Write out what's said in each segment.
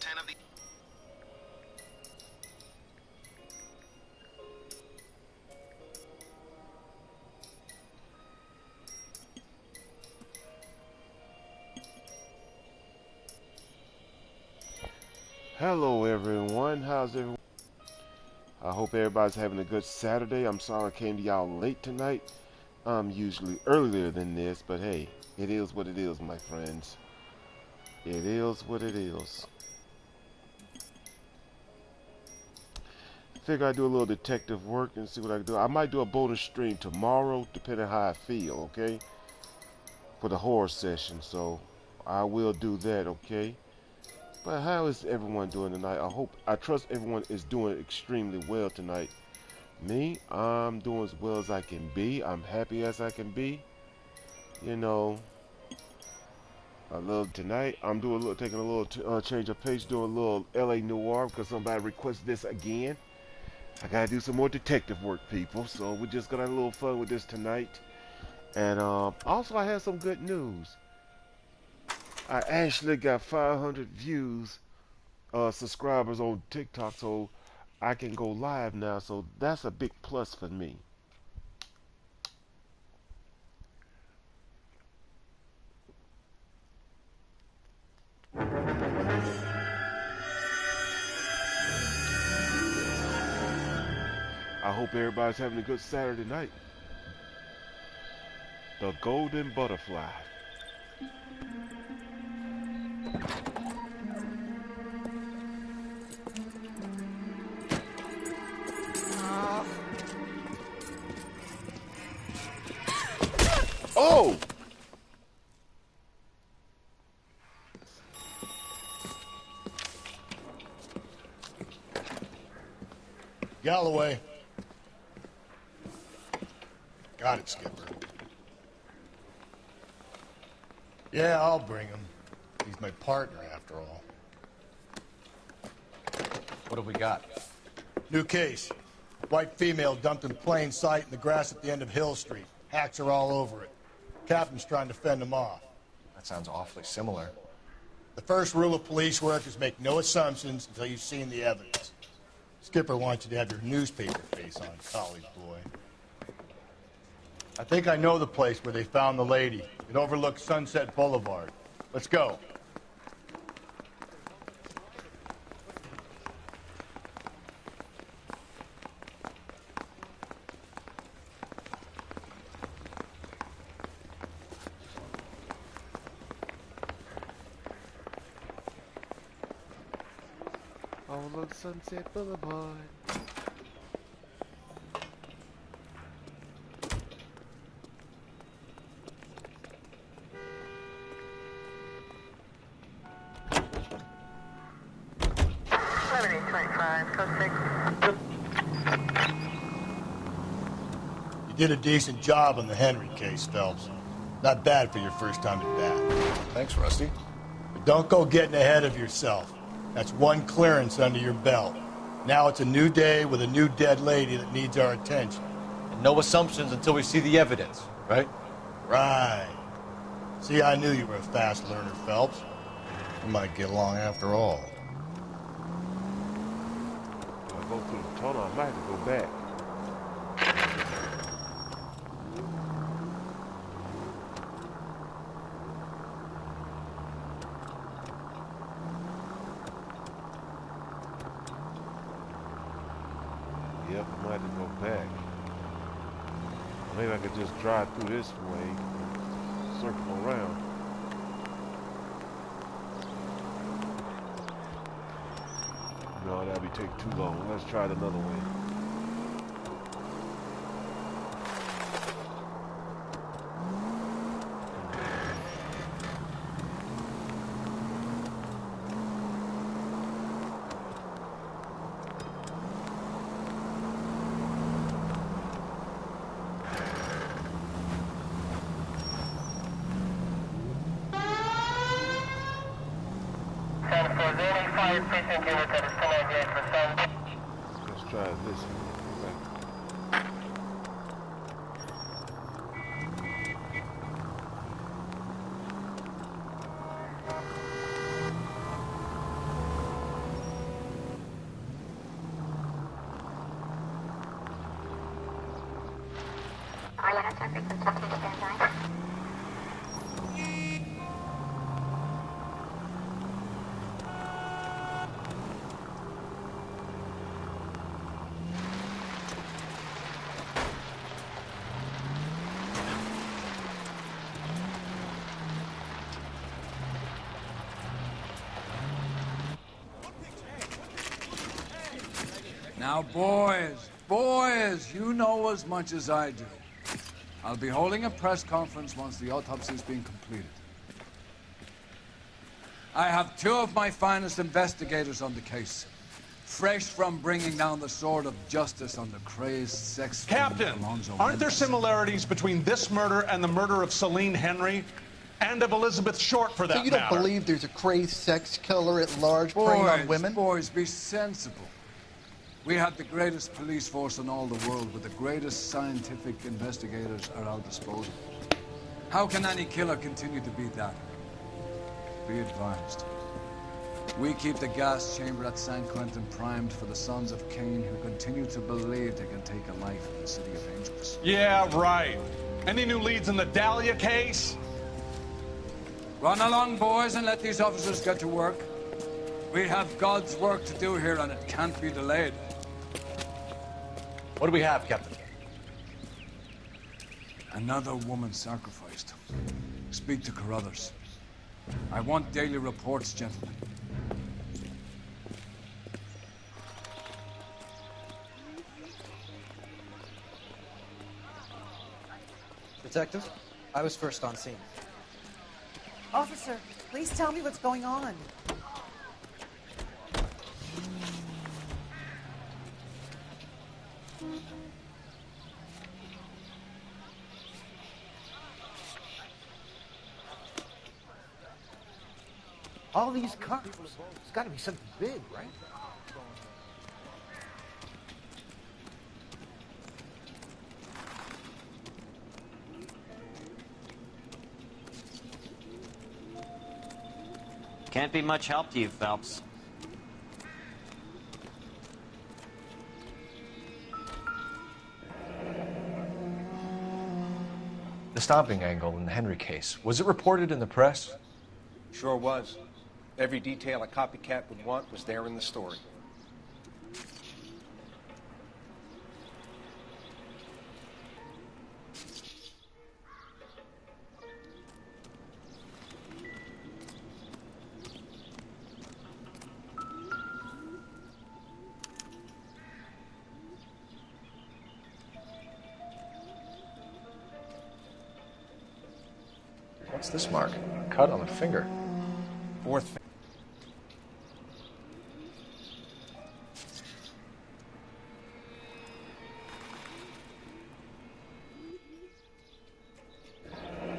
10 of the... Hello everyone, how's everyone? I hope everybody's having a good Saturday. I'm sorry I came to y'all late tonight. I'm usually earlier than this, but hey, it is what it is, my friends. It is what it is. Figure I'd do a little detective work and see what I can do. I might do a bonus stream tomorrow, depending on how I feel, okay? For the horror session, so I will do that, okay? But how is everyone doing tonight? I trust everyone is doing extremely well tonight. Me, I'm doing as well as I can be. I'm happy as I can be. You know, tonight I'm taking a little change of pace, doing a little LA noir because somebody requested this again. I gotta do some more detective work, people. So we're just gonna have a little fun with this tonight. And also, I have some good news. I actually got 500 views. Subscribers on TikTok, so I can go live now, so that's a big plus for me. I hope everybody's having a good Saturday night. The Golden Butterfly. Oh! Galloway. Got it, Skipper. Yeah, I'll bring him. He's my partner, after all. What have we got? New case. White female dumped in plain sight in the grass at the end of Hill Street. Hacks are all over it. Captain's trying to fend them off. That sounds awfully similar. The first rule of police work is make no assumptions until you've seen the evidence. Skipper wants you to have your newspaper face on, college boy. I think I know the place where they found the lady. It overlooks Sunset Boulevard. Let's go. Overlook Sunset Boulevard. You did a decent job on the Henry case, Phelps. Not bad for your first time at bat. Thanks, Rusty. But don't go getting ahead of yourself. That's one clearance under your belt. Now it's a new day with a new dead lady that needs our attention. And no assumptions until we see the evidence, right? Right. See, I knew you were a fast learner, Phelps. We might get along after all. If I go through the tunnel, I might have to go back. Yep, I might have to go back. Maybe I could just drive through this way and circle around. No, that'd be taking too long. Let's try it another way. Let's try this one. Now, boys, you know as much as I do. I'll be holding a press conference once the autopsy's been completed. I have two of my finest investigators on the case, fresh from bringing down the sword of justice on the crazed sex Captain, aren't there similarities between this murder and the murder of Celine Henry? And of Elizabeth Short, for that So you don't matter? believe there's a crazed sex killer at large preying on women? Boys, be sensible. We have the greatest police force in all the world, with the greatest scientific investigators at our disposal. How can any killer continue to be that? Be advised. We keep the gas chamber at San Quentin primed for the sons of Cain who continue to believe they can take a life in the City of Angels. Yeah, right. Any new leads in the Dahlia case? Run along, boys, and let these officers get to work. We have God's work to do here, and it can't be delayed. What do we have, Captain? Another woman sacrificed. Speak to Carruthers. I want daily reports, gentlemen. Detective, I was first on scene. Officer, please tell me what's going on. All these cars. It's got to be something big, right? Can't be much help to you, Phelps. The stomping angle in the Henry case, was it reported in the press? Sure was. Every detail a copycat would want was there in the story. What's this mark? A cut on the finger. Fourth.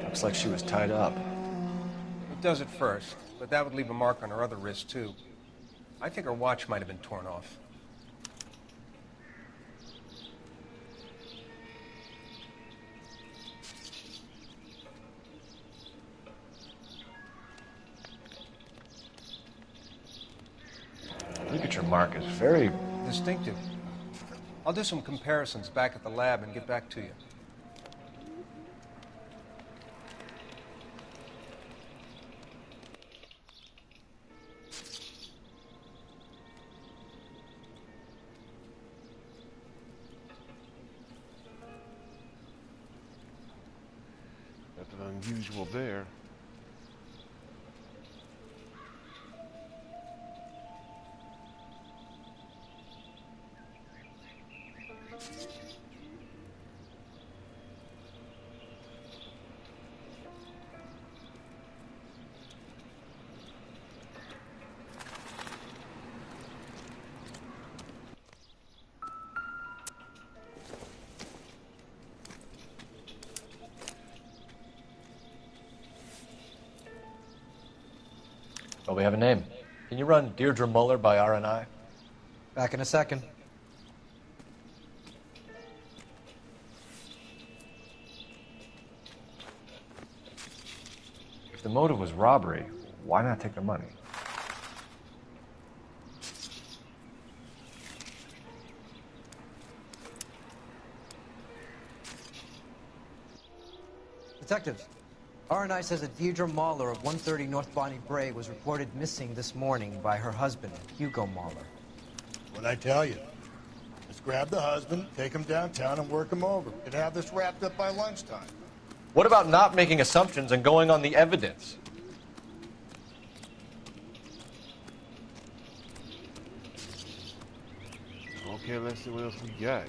Looks like she was tied up. It does at first, but that would leave a mark on her other wrist, too. I think her watch might have been torn off. Look at your mark, it's very distinctive. I'll do some comparisons back at the lab and get back to you. Nothing unusual there. Well, we have a name. Can you run Deirdre Muller by RNI? Back in a second. If the motive was robbery, why not take the money? Detectives, R&I says that Deirdre Mahler of 130 North Bonnie Bray was reported missing this morning by her husband, Hugo Mahler. What'd I tell you? Let's grab the husband, take him downtown, and work him over. Could have this wrapped up by lunchtime. What about not making assumptions and going on the evidence? Okay, let's see what else we got.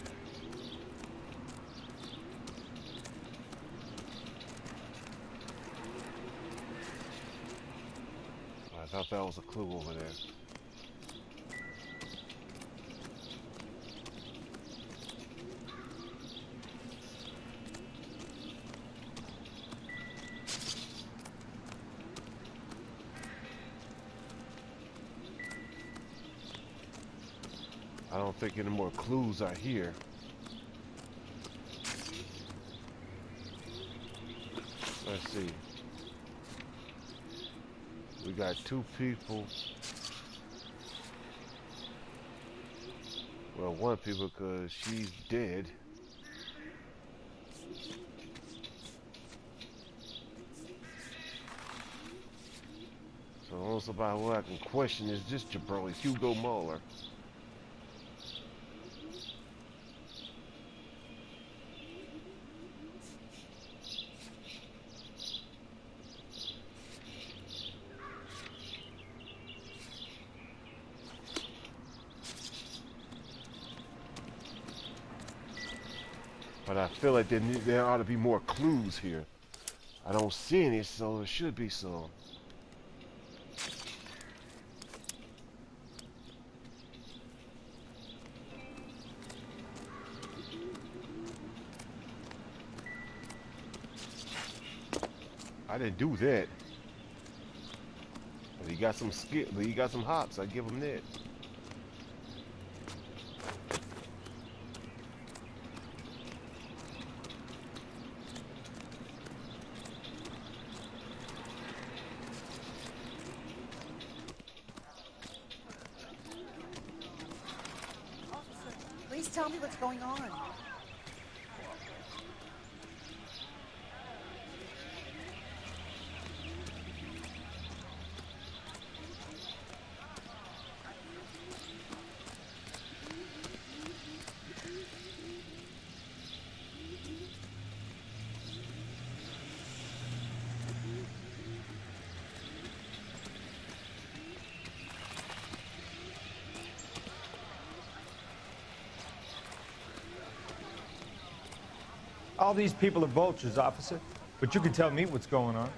I thought that was a clue over there. I don't think any more clues are here. Let's see. We got two people. Well, one people because she's dead. So almost about what I can question is this jabroni, Hugo Mahler. But I feel like there ought to be more clues here. I don't see any, so there should be some. I didn't do that. But he got some skill, but he got some hops. I give him that. Please tell me what's going on. All these people are vultures, officer, but you can tell me what's going on.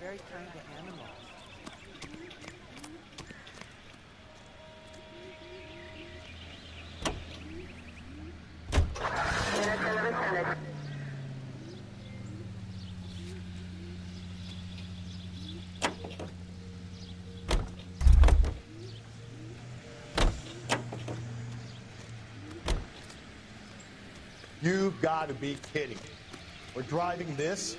Very kind to animals. You've got to be kidding me. We're driving this?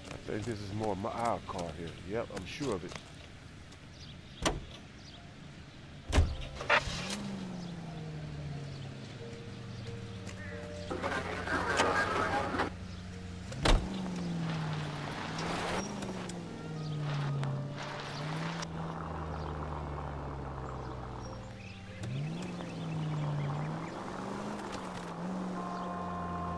I think this is more our car here. Yep, I'm sure of it.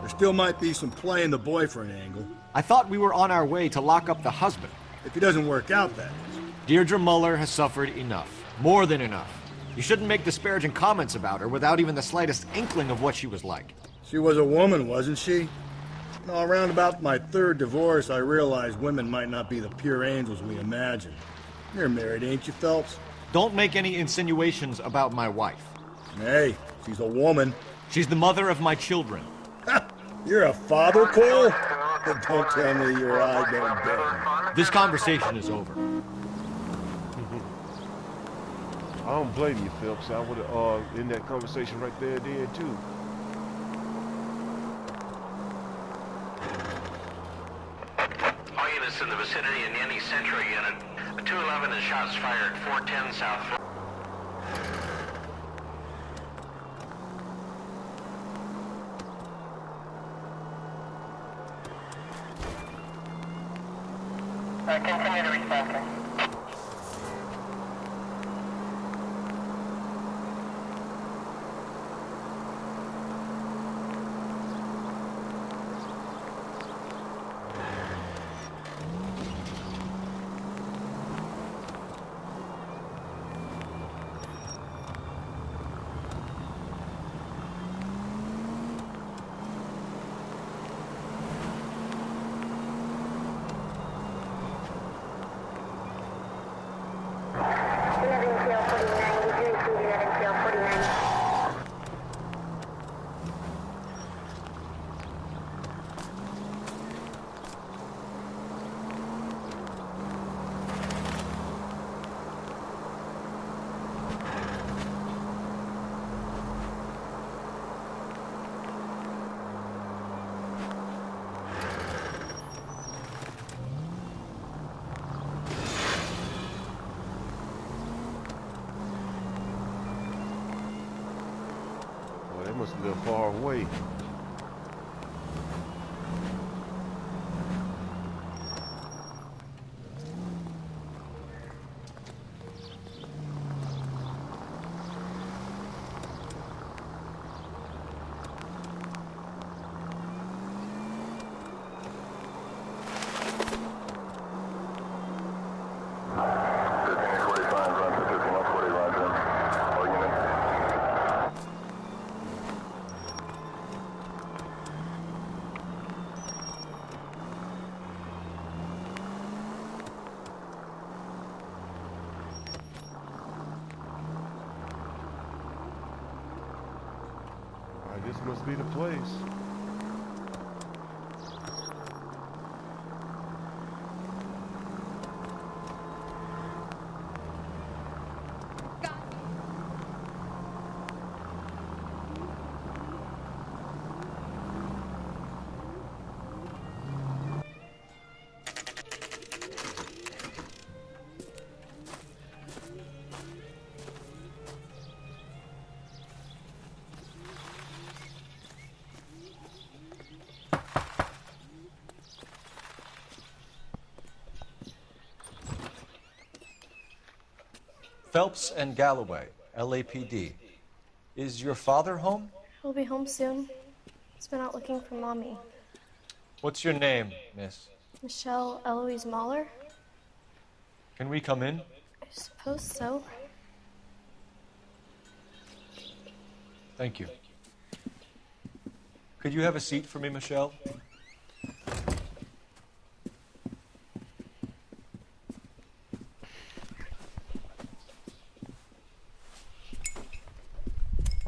There still might be some playing the boyfriend angle. I thought we were on our way to lock up the husband. If he doesn't work out, that is. Deirdre Muller has suffered enough. More than enough. You shouldn't make disparaging comments about her without even the slightest inkling of what she was like. She was a woman, wasn't she? No, around about my third divorce, I realized women might not be the pure angels we imagine. You're married, ain't you, Phelps? Don't make any insinuations about my wife. Hey, she's a woman. She's the mother of my children. You're a father, Cole? Don't tell me your eye don't burn. This conversation is over. I don't blame you, Phelps. I would have in that conversation right there too. All units in the vicinity in any Central unit. A 211 is shots fired, 410 South. Continue to respond, sir. They must live far away. This must be the place. Phelps and Galloway, LAPD. Is your father home? He'll be home soon. He's been out looking for Mommy. What's your name, miss? Michelle Eloise Mahler? Can we come in? I suppose so. Thank you. Could you have a seat for me, Michelle?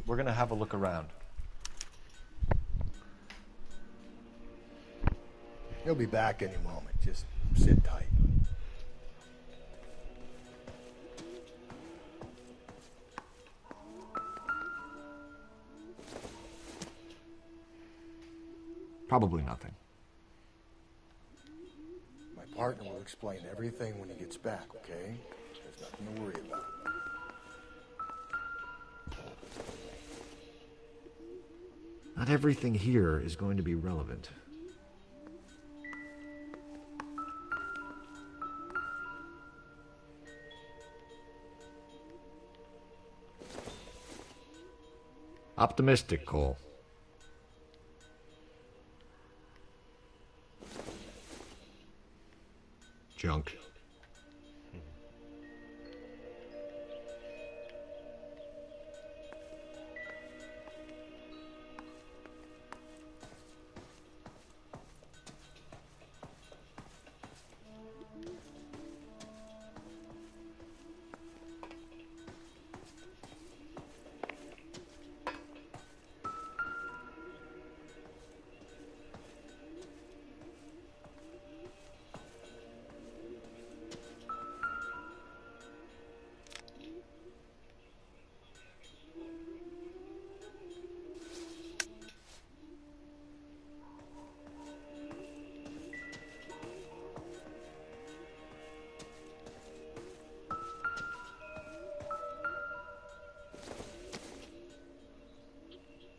We're going to have a look around. He'll be back any moment. Just sit tight. Probably nothing. My partner will explain everything when he gets back, okay? There's nothing to worry about. Not everything here is going to be relevant. Optimistic, Cole. junk.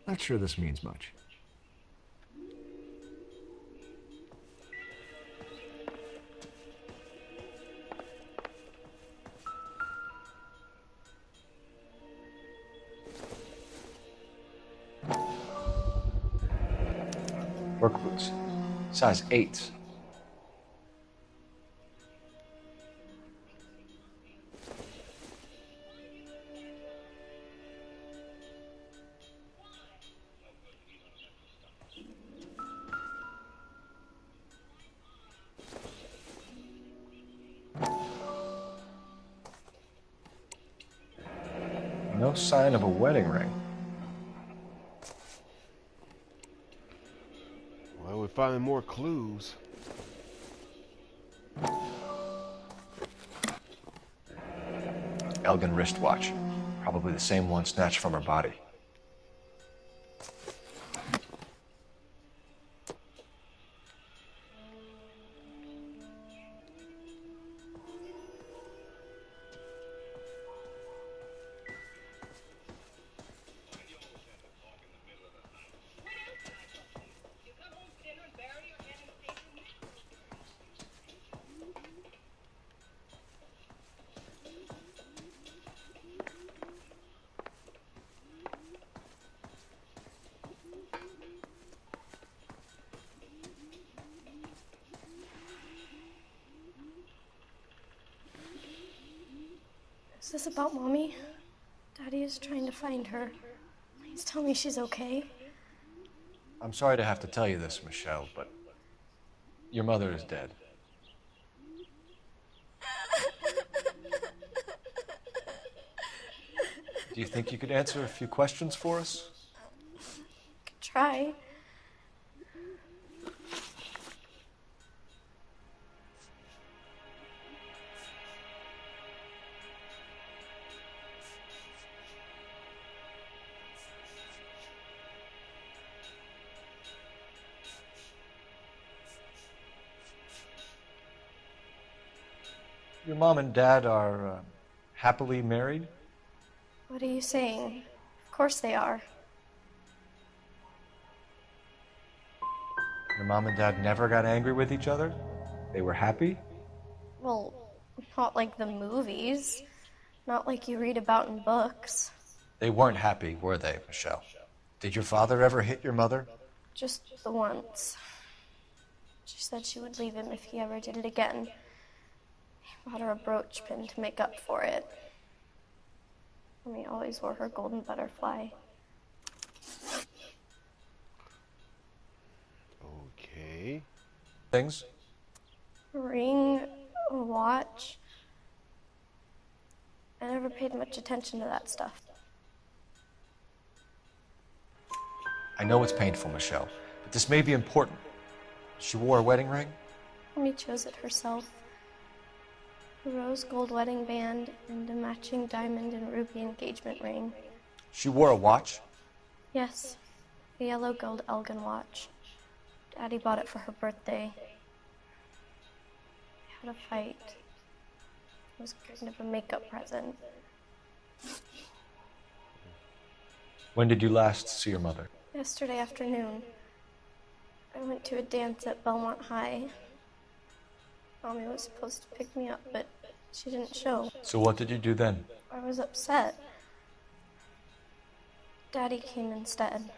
Not sure this means much. Work boots. Size 8. No sign of a wedding ring. Well, we're finding more clues. Elgin wristwatch. Probably the same one snatched from her body. Is this about Mommy? Daddy is trying to find her. Please tell me she's okay. I'm sorry to have to tell you this, Michelle, but your mother is dead. Do you think you could answer a few questions for us? Could try. Your mom and dad are happily married? What are you saying? Of course they are. Your mom and dad never got angry with each other? They were happy? Well, not like the movies. Not like you read about in books. They weren't happy, were they, Michelle? Did your father ever hit your mother? Just the once. She said she would leave him if he ever did it again. He bought her a brooch pin to make up for it. Mommy always wore her golden butterfly. Okay. Things? A ring, a watch. I never paid much attention to that stuff. I know it's painful, Michelle, but this may be important. She wore a wedding ring? Mommy chose it herself. A rose gold wedding band and a matching diamond and ruby engagement ring. She wore a watch? Yes, a yellow gold Elgin watch. Daddy bought it for her birthday. They had a fight. It was kind of a makeup present. When did you last see your mother? Yesterday afternoon. I went to a dance at Belmont High. Mommy was supposed to pick me up, but she didn't show. So what did you do then? I was upset. Daddy came instead.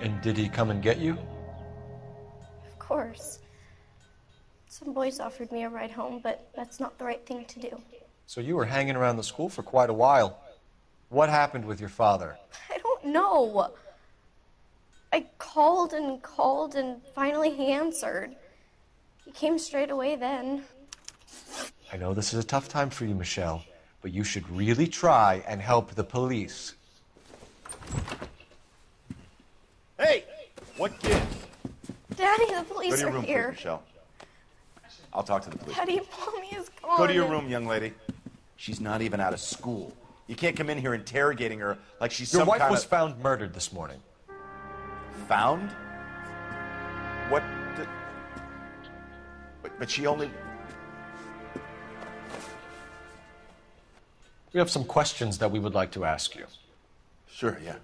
And did he come and get you? Of course. Some boys offered me a ride home, but that's not the right thing to do. So you were hanging around the school for quite a while. What happened with your father? I don't know. I called and finally he answered. He came straight away then. I know this is a tough time for you, Michelle, but you should really try and help the police. Hey! What gives? Daddy, the police Go to your are room, here. please, Michelle. I'll talk to the police. Daddy, Mommy is gone. Go to your room, young lady. She's not even out of school. You can't come in here interrogating her like she's Your some wife kind was of... found murdered this morning. Found? What the... But she only... We have some questions that we would like to ask you. Sure, yeah.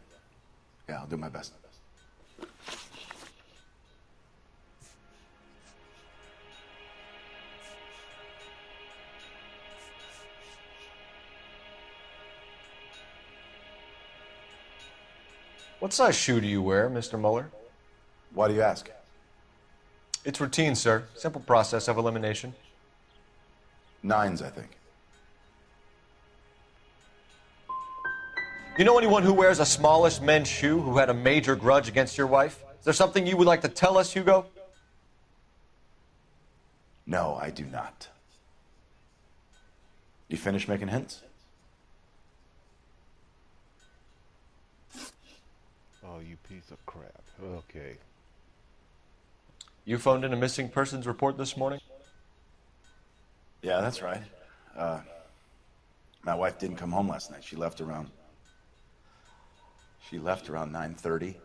Yeah, I'll do my best. What size shoe do you wear, Mr. Mueller? Why do you ask? It's routine, sir. Simple process of elimination. 9s, I think. You know anyone who wears a smallest men's shoe who had a major grudge against your wife? Is there something you would like to tell us, Hugo? No, I do not. You finished making hints? Oh, you piece of crap. Okay. You phoned in a missing persons report this morning? Yeah, that's right. My wife didn't come home last night. She left around 9:30.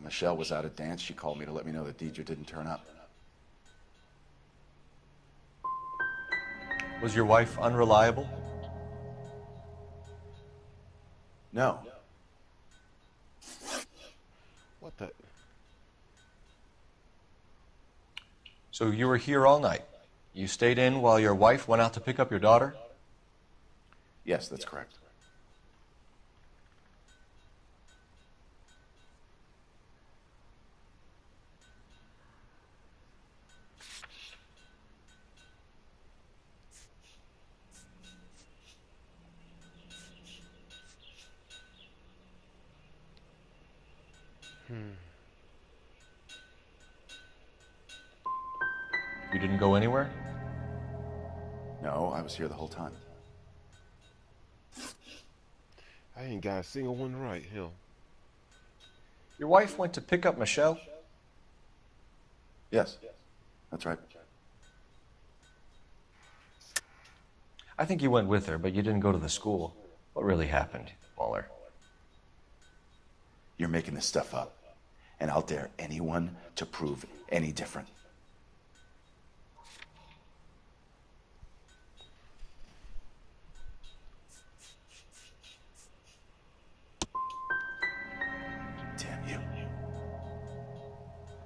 Michelle was out at dance. She called me to let me know that Deidre didn't turn up. Was your wife unreliable? No. What the? So you were here all night. You stayed in while your wife went out to pick up your daughter? Yes, that's correct. You didn't go anywhere? No, I was here the whole time. I ain't got a single one right, hell. Your wife went to pick up Michelle? Yes, that's right. I think you went with her, but you didn't go to the school. What really happened, Mueller? You're making this stuff up, and I'll dare anyone to prove any different. Damn you.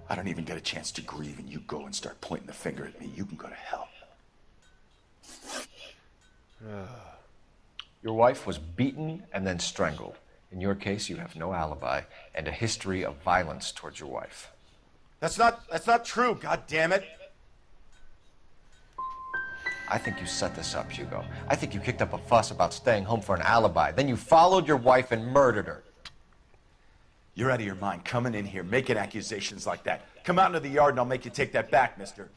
I don't even get a chance to grieve, and you go and start pointing the finger at me. You can go to hell. Your wife was beaten and then strangled. In your case, you have no alibi and a history of violence towards your wife. That's not true, God damn it. I think you set this up, Hugo. I think you kicked up a fuss about staying home for an alibi. Then you followed your wife and murdered her. You're out of your mind coming in here making accusations like that. Come out into the yard and I'll make you take that back, mister.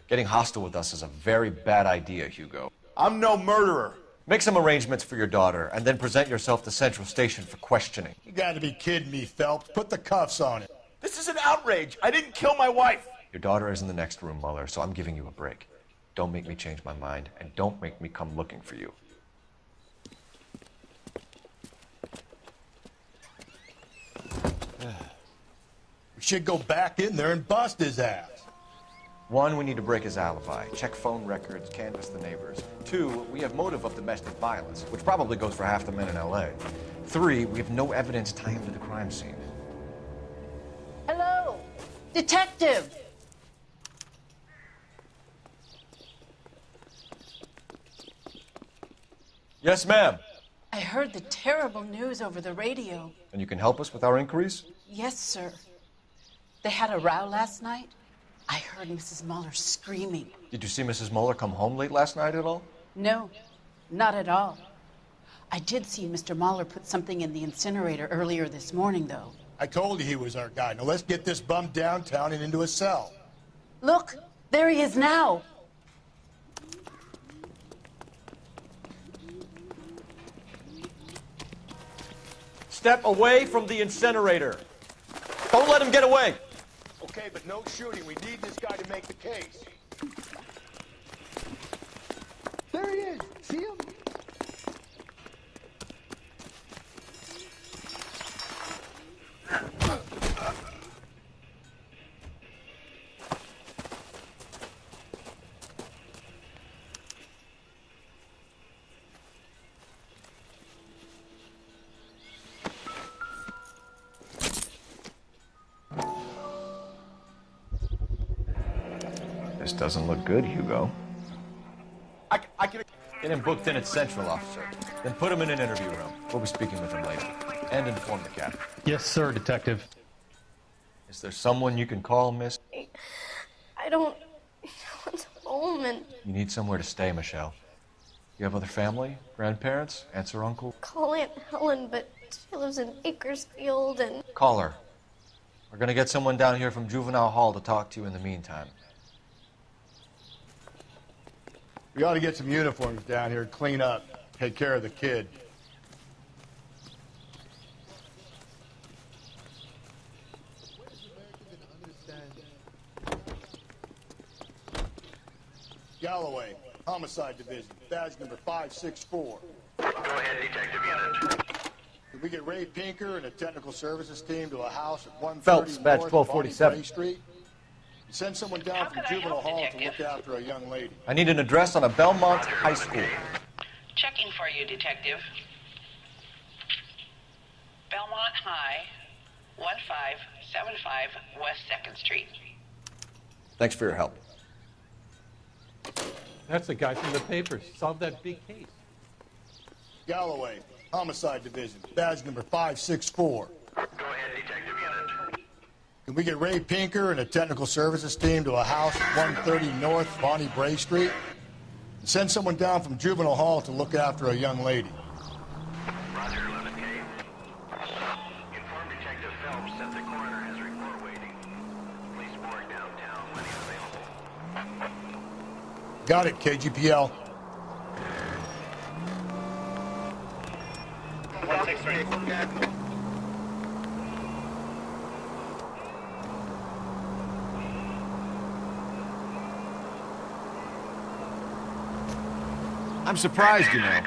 Getting hostile with us is a very bad idea, Hugo. I'm no murderer. Make some arrangements for your daughter, and then present yourself to Central Station for questioning. You gotta be kidding me, Phelps. Put the cuffs on it. This is an outrage. I didn't kill my wife. Your daughter is in the next room, Mueller, so I'm giving you a break. Don't make me change my mind, and don't make me come looking for you. We should go back in there and bust his ass. 1, we need to break his alibi, check phone records, canvass the neighbors. 2, we have motive of domestic violence, which probably goes for half the men in L.A. 3, we have no evidence tying him to the crime scene. Hello, detective. Yes, ma'am. I heard the terrible news over the radio. And you can help us with our inquiries? Yes, sir. They had a row last night. I heard Mrs. Muller screaming. Did you see Mrs. Muller come home late last night at all? No, not at all. I did see Mr. Muller put something in the incinerator earlier this morning, though. I told you he was our guy. Now let's get this bum downtown and into a cell. Look, there he is now. Step away from the incinerator. Don't let him get away. Okay, but no shooting. We need this guy to make the case. There he is. See him? This doesn't look good, Hugo. I can... Get him booked in at Central, officer. Then put him in an interview room. We'll be speaking with him later. And inform the captain. Yes, sir, Detective. Is there someone you can call, miss? I don't want home and You need somewhere to stay, Michelle. You have other family? Grandparents? Aunts or uncle? call Aunt Helen, but she lives in Bakersfield and Call her. We're gonna get someone down here from Juvenile Hall to talk to you in the meantime. We ought to get some uniforms down here, clean up, take care of the kid. Galloway, Homicide Division, badge number 564. Go ahead, Detective Unit. Did we get Ray Pinker and a technical services team to a house at 130 Phelps, badge North 1247. Bonnie Bray Street? Send someone down from Juvenile Hall to look after a young lady. I need an address on a Belmont High School. Checking for you, Detective. Belmont High, 1575 West 2nd Street. Thanks for your help. That's the guy from the papers. Solved that big case. Galloway, Homicide Division, badge number 564. Go ahead, Detective Unit. Can we get Ray Pinker and a technical services team to a house at 130 North Bonnie Bray Street? And send someone down from Juvenile Hall to look after a young lady. Roger, 11K. Inform Detective Phelps that the coroner has a report waiting. Police morgue downtown when he's available. Got it, KGPL. 163. I'm surprised, you know.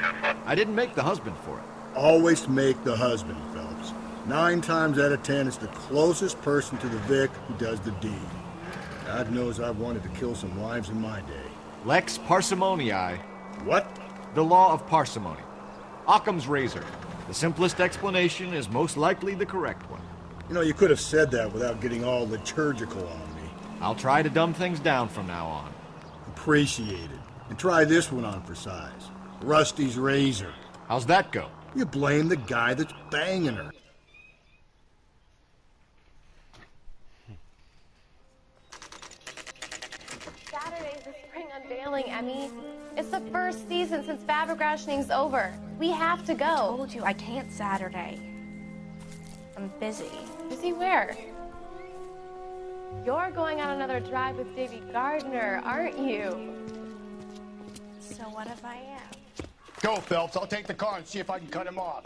I didn't make the husband for it. Always make the husband, Phelps. 9 times out of 10, it's the closest person to the Vic who does the deed. God knows I've wanted to kill some wives in my day. Lex parsimoniae. What? The law of parsimony. Occam's razor. The simplest explanation is most likely the correct one. You know, you could have said that without getting all liturgical on me. I'll try to dumb things down from now on. Appreciate it. And try this one on for size. Rusty's razor. How's that go? You blame the guy that's banging her. Saturday's the spring unveiling, Emmy. It's the first season since Fabergrashing's over. We have to go. I told you I can't Saturday. I'm busy. Busy where? You're going on another drive with Davy Gardner, aren't you? So what if I am? Go, Phelps. I'll take the car and see if I can cut him off.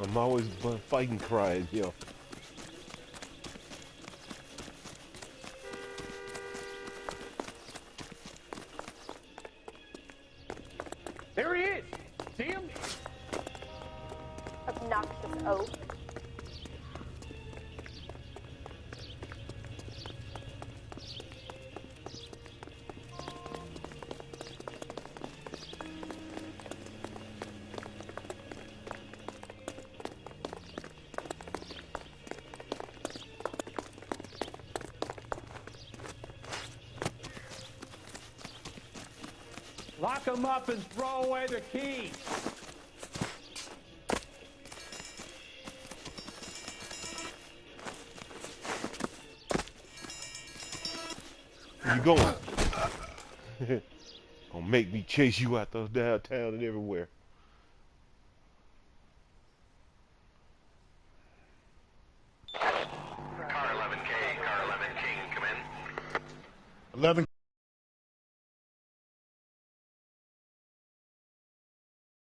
I'm always fighting crying, yo. There he is. See him? Obnoxious oaf. Lock them up and throw away the keys. Where you going? Gonna make me chase you out those downtown and everywhere. Car 11K, car 11 King, come in. 11.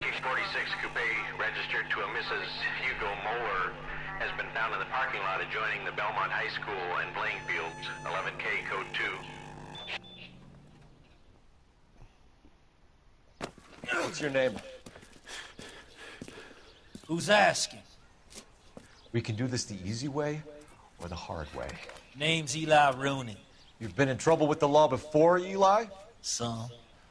Case 46 coupe registered to a Mrs. Hugo Moeller has been found in the parking lot adjoining the Belmont High School and playing fields. 11K code 2. What's your name? Who's asking? We can do this the easy way or the hard way. Name's Eli Rooney. You've been in trouble with the law before, Eli? Some.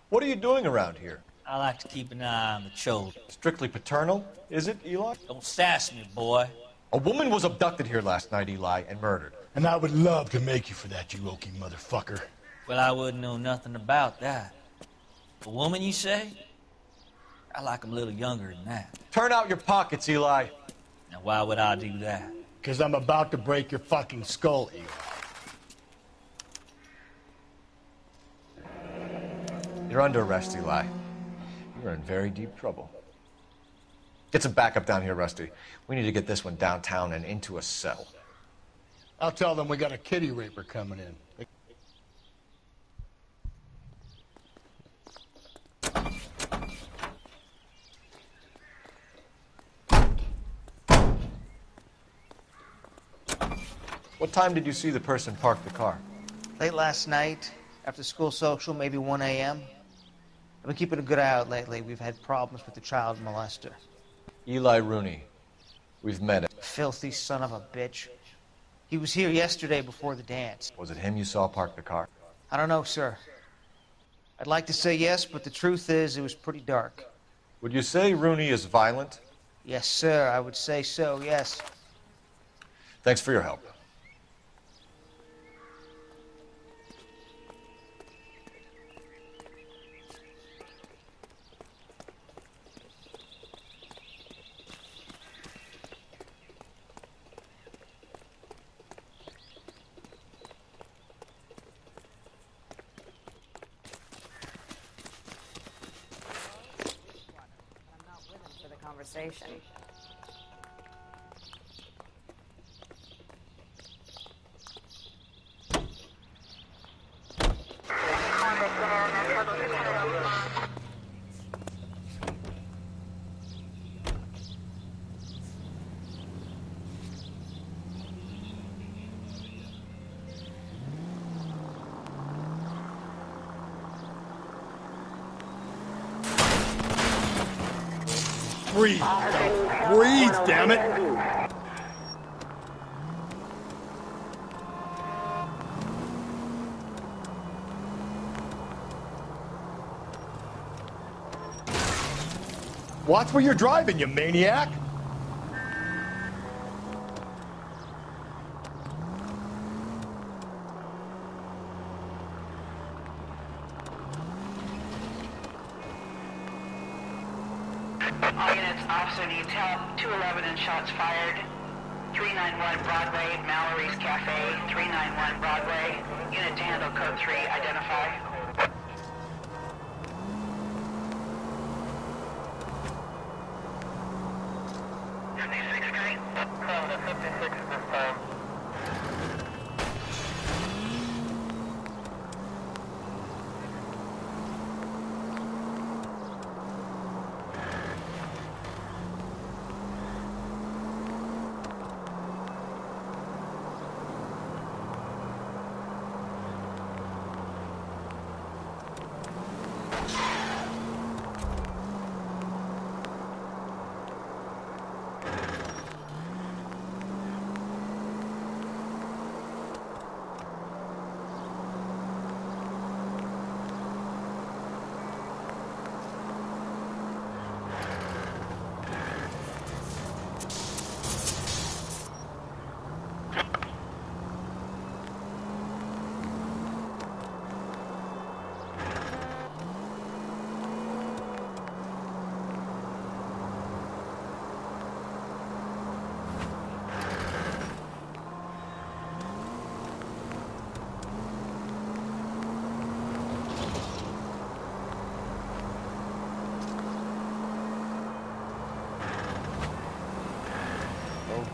What are you doing around here? I like to keep an eye on the children. Strictly paternal, is it, Eli? Don't sass me, boy. A woman was abducted here last night, Eli, and murdered. And I would love to make you for that, you oaky motherfucker. Well, I wouldn't know nothing about that. A woman, you say? I like 'em a little younger than that. Turn out your pockets, Eli. Now, why would I do that? Because I'm about to break your fucking skull, Eli. You're under arrest, Eli. You're in very deep trouble. Get some backup down here, Rusty. We need to get this one downtown and into a cell. I'll tell them we got a kitty raper coming in. What time did you see the person park the car? Late last night, after school social, maybe 1 a.m. I've been keeping a good eye out lately. We've had problems with the child molester. Eli Rooney. We've met him. Filthy son of a bitch. He was here yesterday before the dance. Was it him you saw park the car? I don't know, sir. I'd like to say yes, but the truth is it was pretty dark. Would you say Rooney is violent? Yes, sir, I would say so, yes. Thanks for your help. Conversation. Breathe. Breathe, damn it. Watch where you're driving, you maniac. All units, officer detail, 211 and shots fired. 391 Broadway, Mallory's Cafe, 391 Broadway. Unit to handle code 3, identify.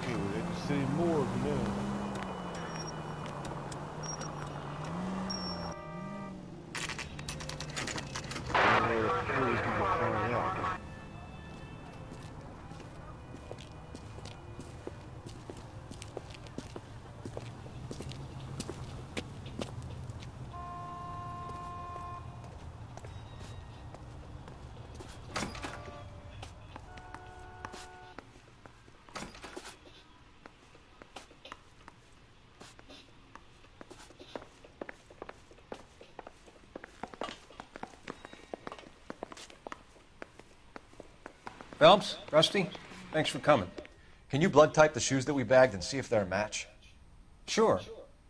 Okay, we're at the city morgue now. Phelps, Rusty, thanks for coming. Can you blood type the shoes that we bagged and see if they're a match? Sure.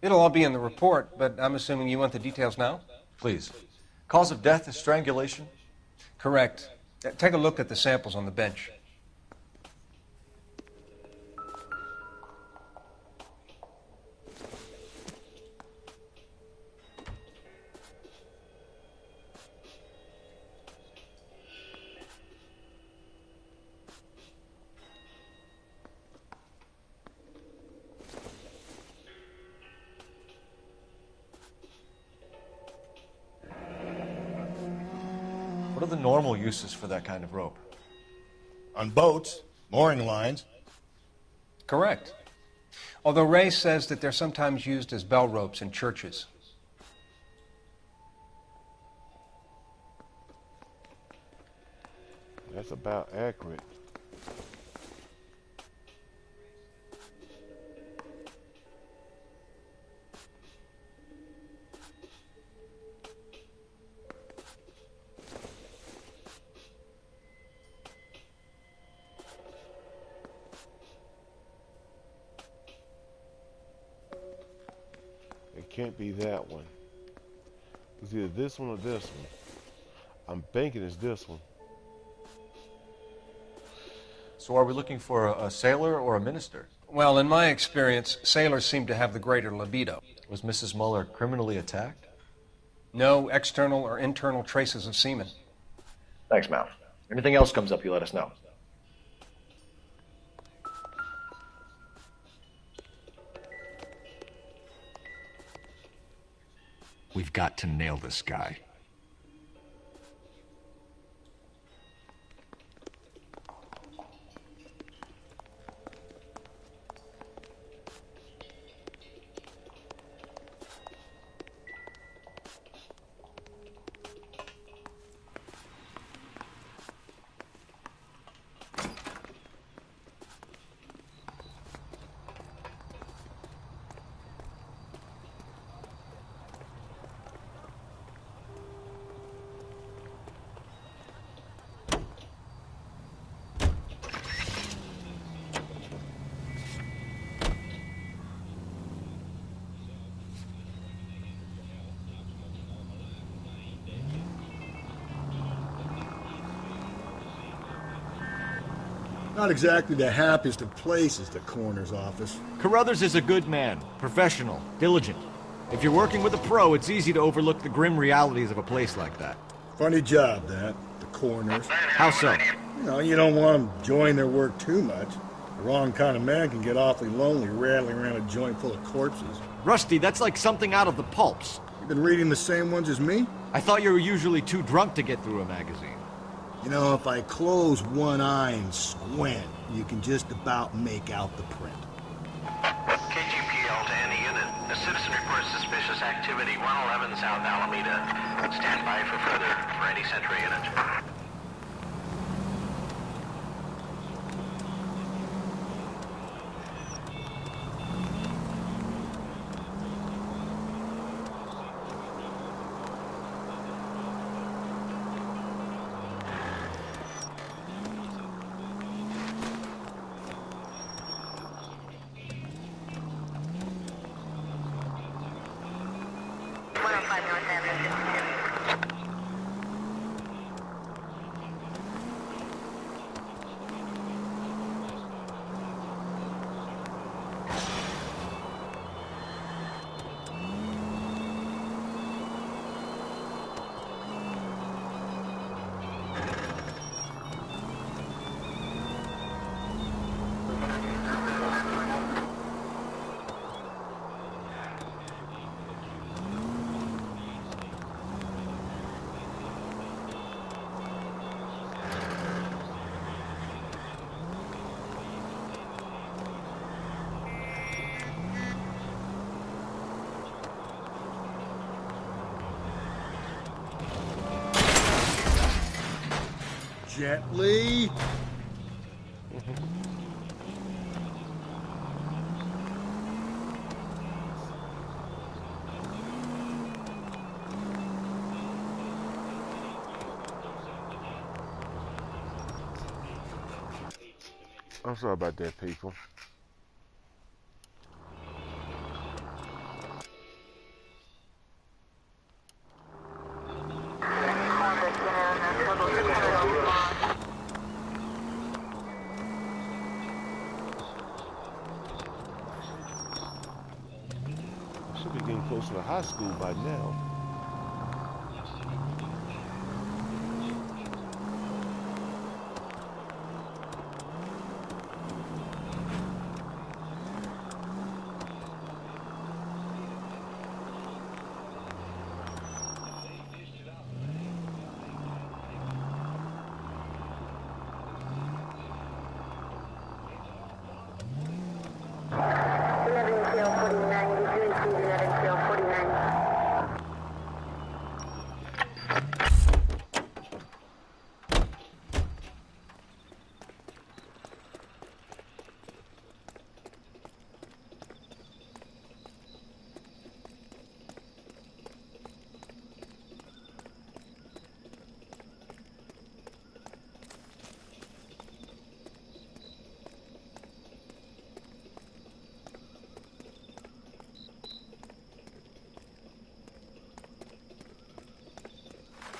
It'll all be in the report, but I'm assuming you want the details now? Please. Cause of death is strangulation? Correct. Take a look at the samples on the bench. What are the normal uses for that kind of rope? On boats, mooring lines. Correct. Although Ray says that they're sometimes used as bell ropes in churches. That's about accurate. It can't be that one. It's either this one or this one. I'm banking it's this one. So are we looking for a sailor or a minister? Well, in my experience, sailors seem to have the greater libido. Was Mrs. Muller criminally attacked? No external or internal traces of semen. Thanks, Mal. Anything else comes up, you let us know. We've got to nail this guy. Not exactly the happiest of places, the coroner's office. Carruthers is a good man, professional, diligent. If you're working with a pro, it's easy to overlook the grim realities of a place like that. Funny job, that, the coroner's. How so? You know, you don't want them enjoying their work too much. The wrong kind of man can get awfully lonely rattling around a joint full of corpses. Rusty, that's like something out of the pulps. You been reading the same ones as me? I thought you were usually too drunk to get through a magazine. You know, if I close one eye and squint, you can just about make out the print. KGPL to any unit. A citizen reports suspicious activity 111 South Alameda. Stand by for further for any Central unit. Gently. I'm sorry about that, people. Should be getting close to the high school by now.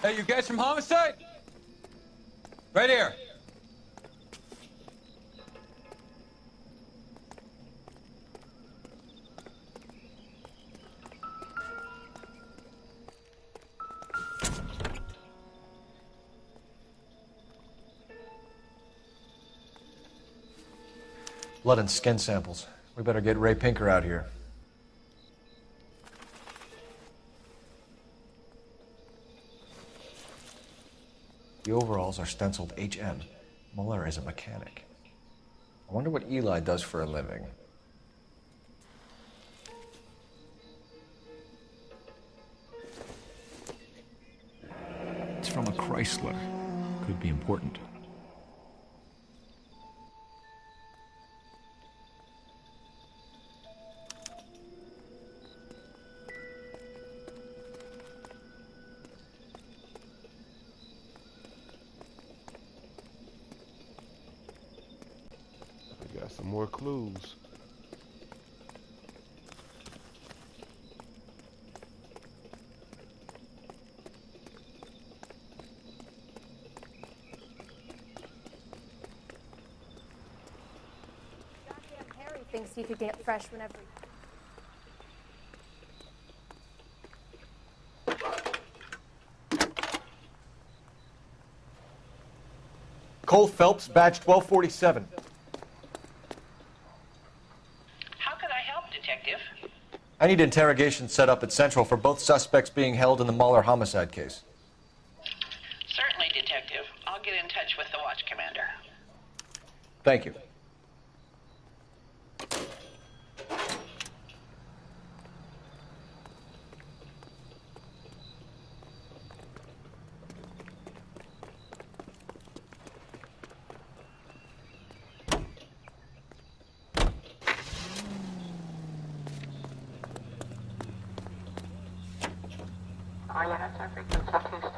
Hey, you guys from homicide? Right here. Blood and skin samples. We better get Ray Pinker out here. The overalls are stenciled HM. Muller is a mechanic. I wonder what Eli does for a living. It's from a Chrysler. Could be important. Some more clues. Goddamn Harry thinks he could get fresh whenever Cole Phelps, badge 1247. Detective? I need interrogation set up at Central for both suspects being held in the Muller homicide case. Certainly, Detective. I'll get in touch with the watch commander. Thank you.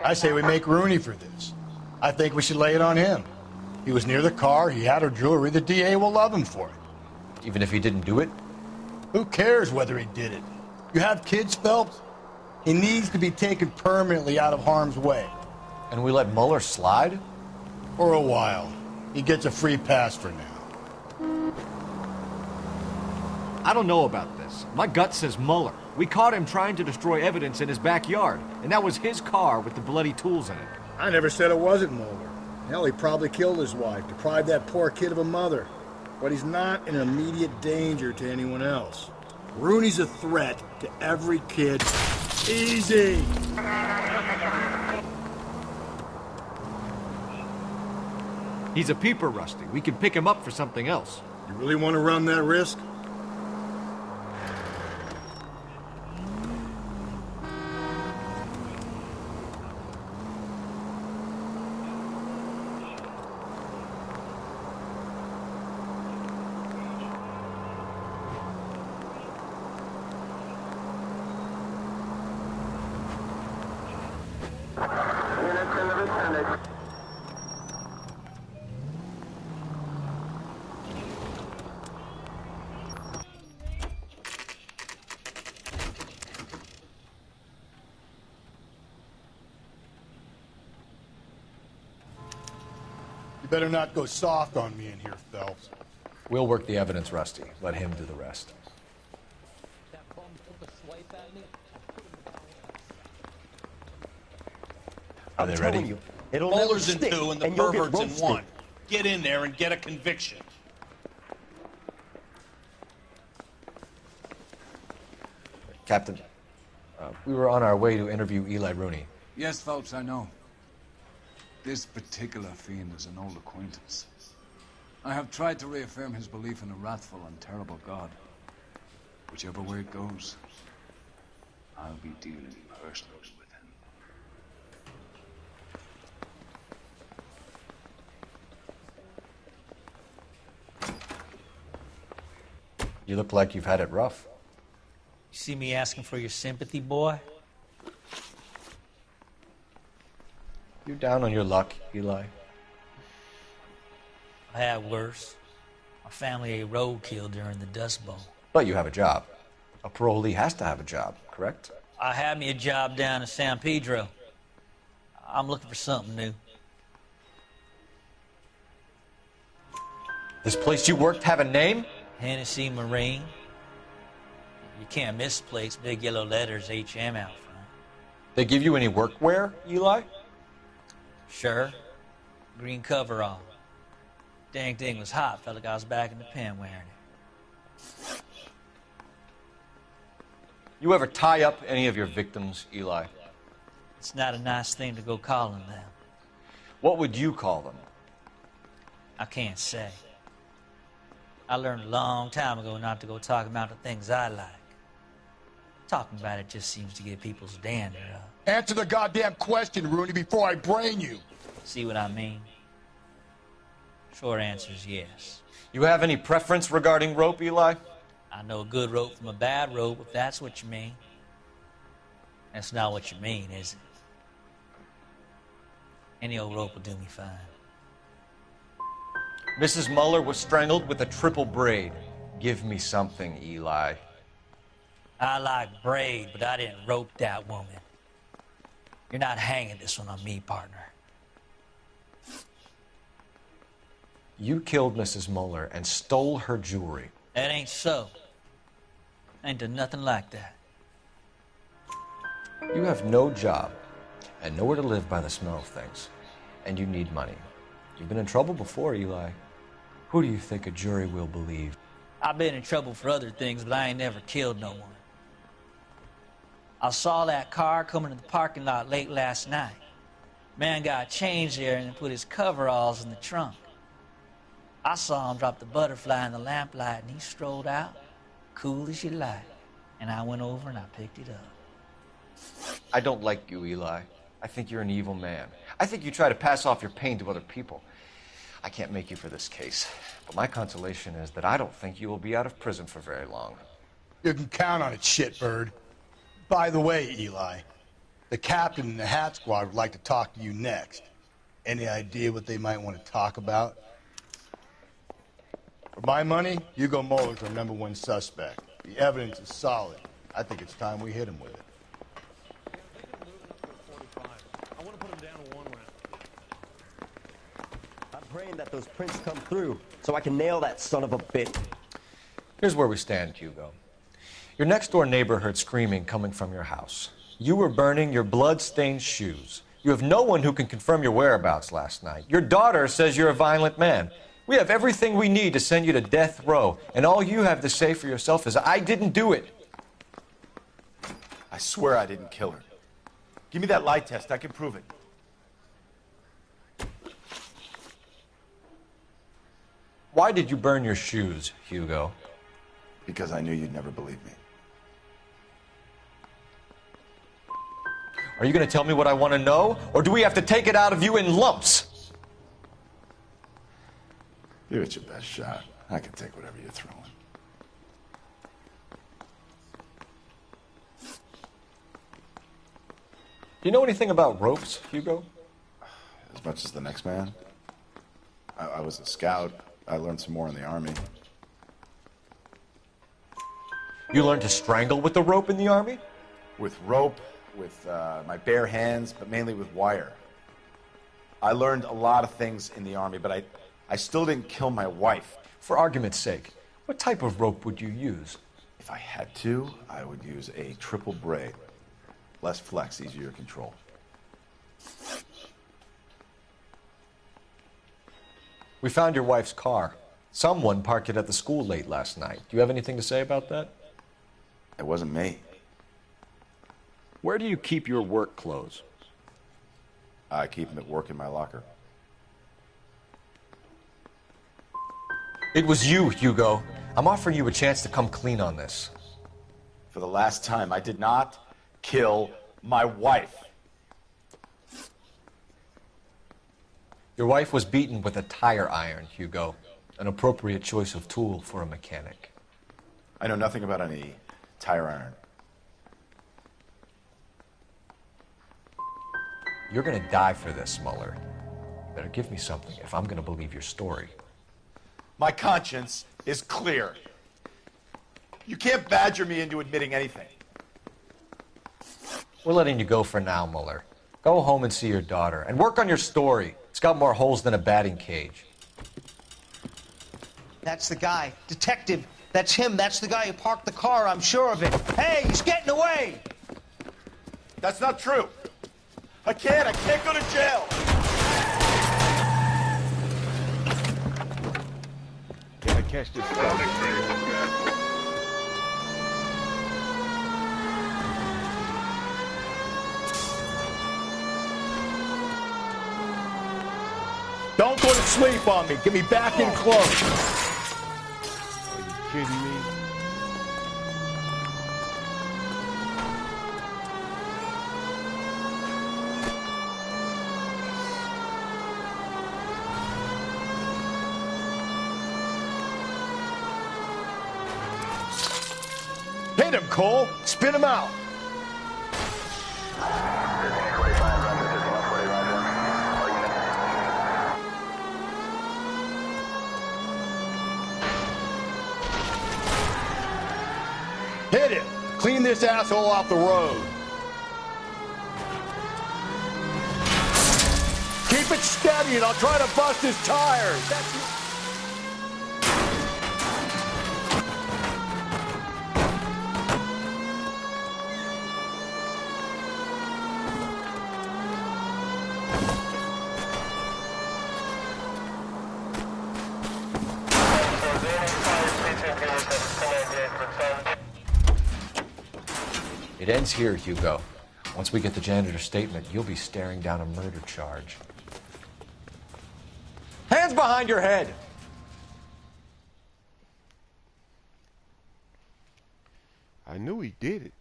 I say we make Rooney for this. I think we should lay it on him. He was near the car, he had her jewelry, the DA will love him for it. Even if he didn't do it? Who cares whether he did it? You have kids, Phelps? He needs to be taken permanently out of harm's way. And we let Muller slide? For a while. He gets a free pass for now. I don't know about this. My gut says Muller. We caught him trying to destroy evidence in his backyard, and that was his car with the bloody tools in it. I never said it wasn't Muller. Hell, he probably killed his wife, deprived that poor kid of a mother. But he's not an immediate danger to anyone else. Rooney's a threat to every kid. Easy! He's a peeper, Rusty. We can pick him up for something else. You really want to run that risk? baby. You better not go soft on me in here, Phelps. We'll work the evidence, Rusty. Let him do the rest. Are they ready? You, it'll Bowlers never in stick, two and the you'll get perverts in roasted. one. Get in there and get a conviction. Captain, we were on our way to interview Eli Rooney. Yes, Phelps, I know. This particular fiend is an old acquaintance. I have tried to reaffirm his belief in a wrathful and terrible God. Whichever way it goes, I'll be dealing personally with him. You look like you've had it rough. You see me asking for your sympathy, boy? You down on your luck, Eli? I had worse. My family ate roadkill during the Dust Bowl. But you have a job. A parolee has to have a job, correct? I had me a job down in San Pedro. I'm looking for something new. This place you worked have a name? Hennessy Marine. You can't miss the place. Big yellow letters, HM out front. They give you any workwear, Eli? Sure. Green coverall. Dang thing was hot. Felt like I was back in the pen wearing it. You ever tie up any of your victims, Eli? It's not a nice thing to go calling them. What would you call them? I can't say. I learned a long time ago not to go talking about the things I like. Talking about it just seems to get people's dander up. Answer the goddamn question, Rooney, before I brain you. See what I mean? Short answer is yes. You have any preference regarding rope, Eli? I know a good rope from a bad rope, if that's what you mean. That's not what you mean, is it? Any old rope will do me fine. Mrs. Muller was strangled with a triple braid. Give me something, Eli. I like braid, but I didn't rope that woman. You're not hanging this one on me, partner. You killed Mrs. Muller and stole her jewelry. That ain't so. I ain't done nothing like that. You have no job and nowhere to live by the smell of things. And you need money. You've been in trouble before, Eli. Who do you think a jury will believe? I've been in trouble for other things, but I ain't never killed no one. I saw that car coming to the parking lot late last night. Man got changed there and then put his coveralls in the trunk. I saw him drop the butterfly in the lamplight, and he strolled out, cool as you like. And I went over and I picked it up. I don't like you, Eli. I think you're an evil man. I think you try to pass off your pain to other people. I can't make you for this case, but my consolation is that I don't think you will be out of prison for very long. You can count on it, shitbird. By the way, Eli, the captain and the Hat Squad would like to talk to you next. Any idea what they might want to talk about? For my money, Hugo Muller's our #1 suspect. The evidence is solid. I think it's time we hit him with it. I'm praying that those prints come through so I can nail that son of a bitch. Here's where we stand, Hugo. Your next-door neighbor heard screaming coming from your house. You were burning your blood-stained shoes. You have no one who can confirm your whereabouts last night. Your daughter says you're a violent man. We have everything we need to send you to death row, and all you have to say for yourself is, I didn't do it. I swear I didn't kill her. Give me that lie test. I can prove it. Why did you burn your shoes, Hugo? Because I knew you'd never believe me. Are you going to tell me what I want to know, or do we have to take it out of you in lumps? Give it your best shot. I can take whatever you're throwing. Do you know anything about ropes, Hugo? As as much as the next man. I was a scout. I learned some more in the Army. You learned to strangle with the rope in the Army? With rope, with my bare hands, but mainly with wire. I learned a lot of things in the Army, but I still didn't kill my wife. For argument's sake, what type of rope would you use? If I had to, I would use a triple braid. Less flex, easier to control. We found your wife's car. Someone parked it at the school late last night. Do you have anything to say about that? It wasn't me. Where do you keep your work clothes? I keep them at work in my locker. It was you, Hugo. I'm offering you a chance to come clean on this. For the last time, I did not kill my wife. Your wife was beaten with a tire iron, Hugo. An appropriate choice of tool for a mechanic. I know nothing about any tire iron. You're gonna die for this, Mueller. Better give me something if I'm gonna believe your story. My conscience is clear. You can't badger me into admitting anything. We're letting you go for now, Mueller. Go home and see your daughter, and work on your story. It's got more holes than a batting cage. That's the guy. Detective, that's him. That's the guy who parked the car, I'm sure of it. Hey, he's getting away! That's not true. I can't go to jail. Gotta catch this guy. Don't go to sleep on me. Get me back in close. Are you kidding me? Hit him, Cole. Spin him out. Hit him. Clean this asshole off the road. Keep it steady and I'll try to bust his tires. It ends here, Hugo. Once we get the janitor's statement, you'll be staring down a murder charge. Hands behind your head! I knew he did it.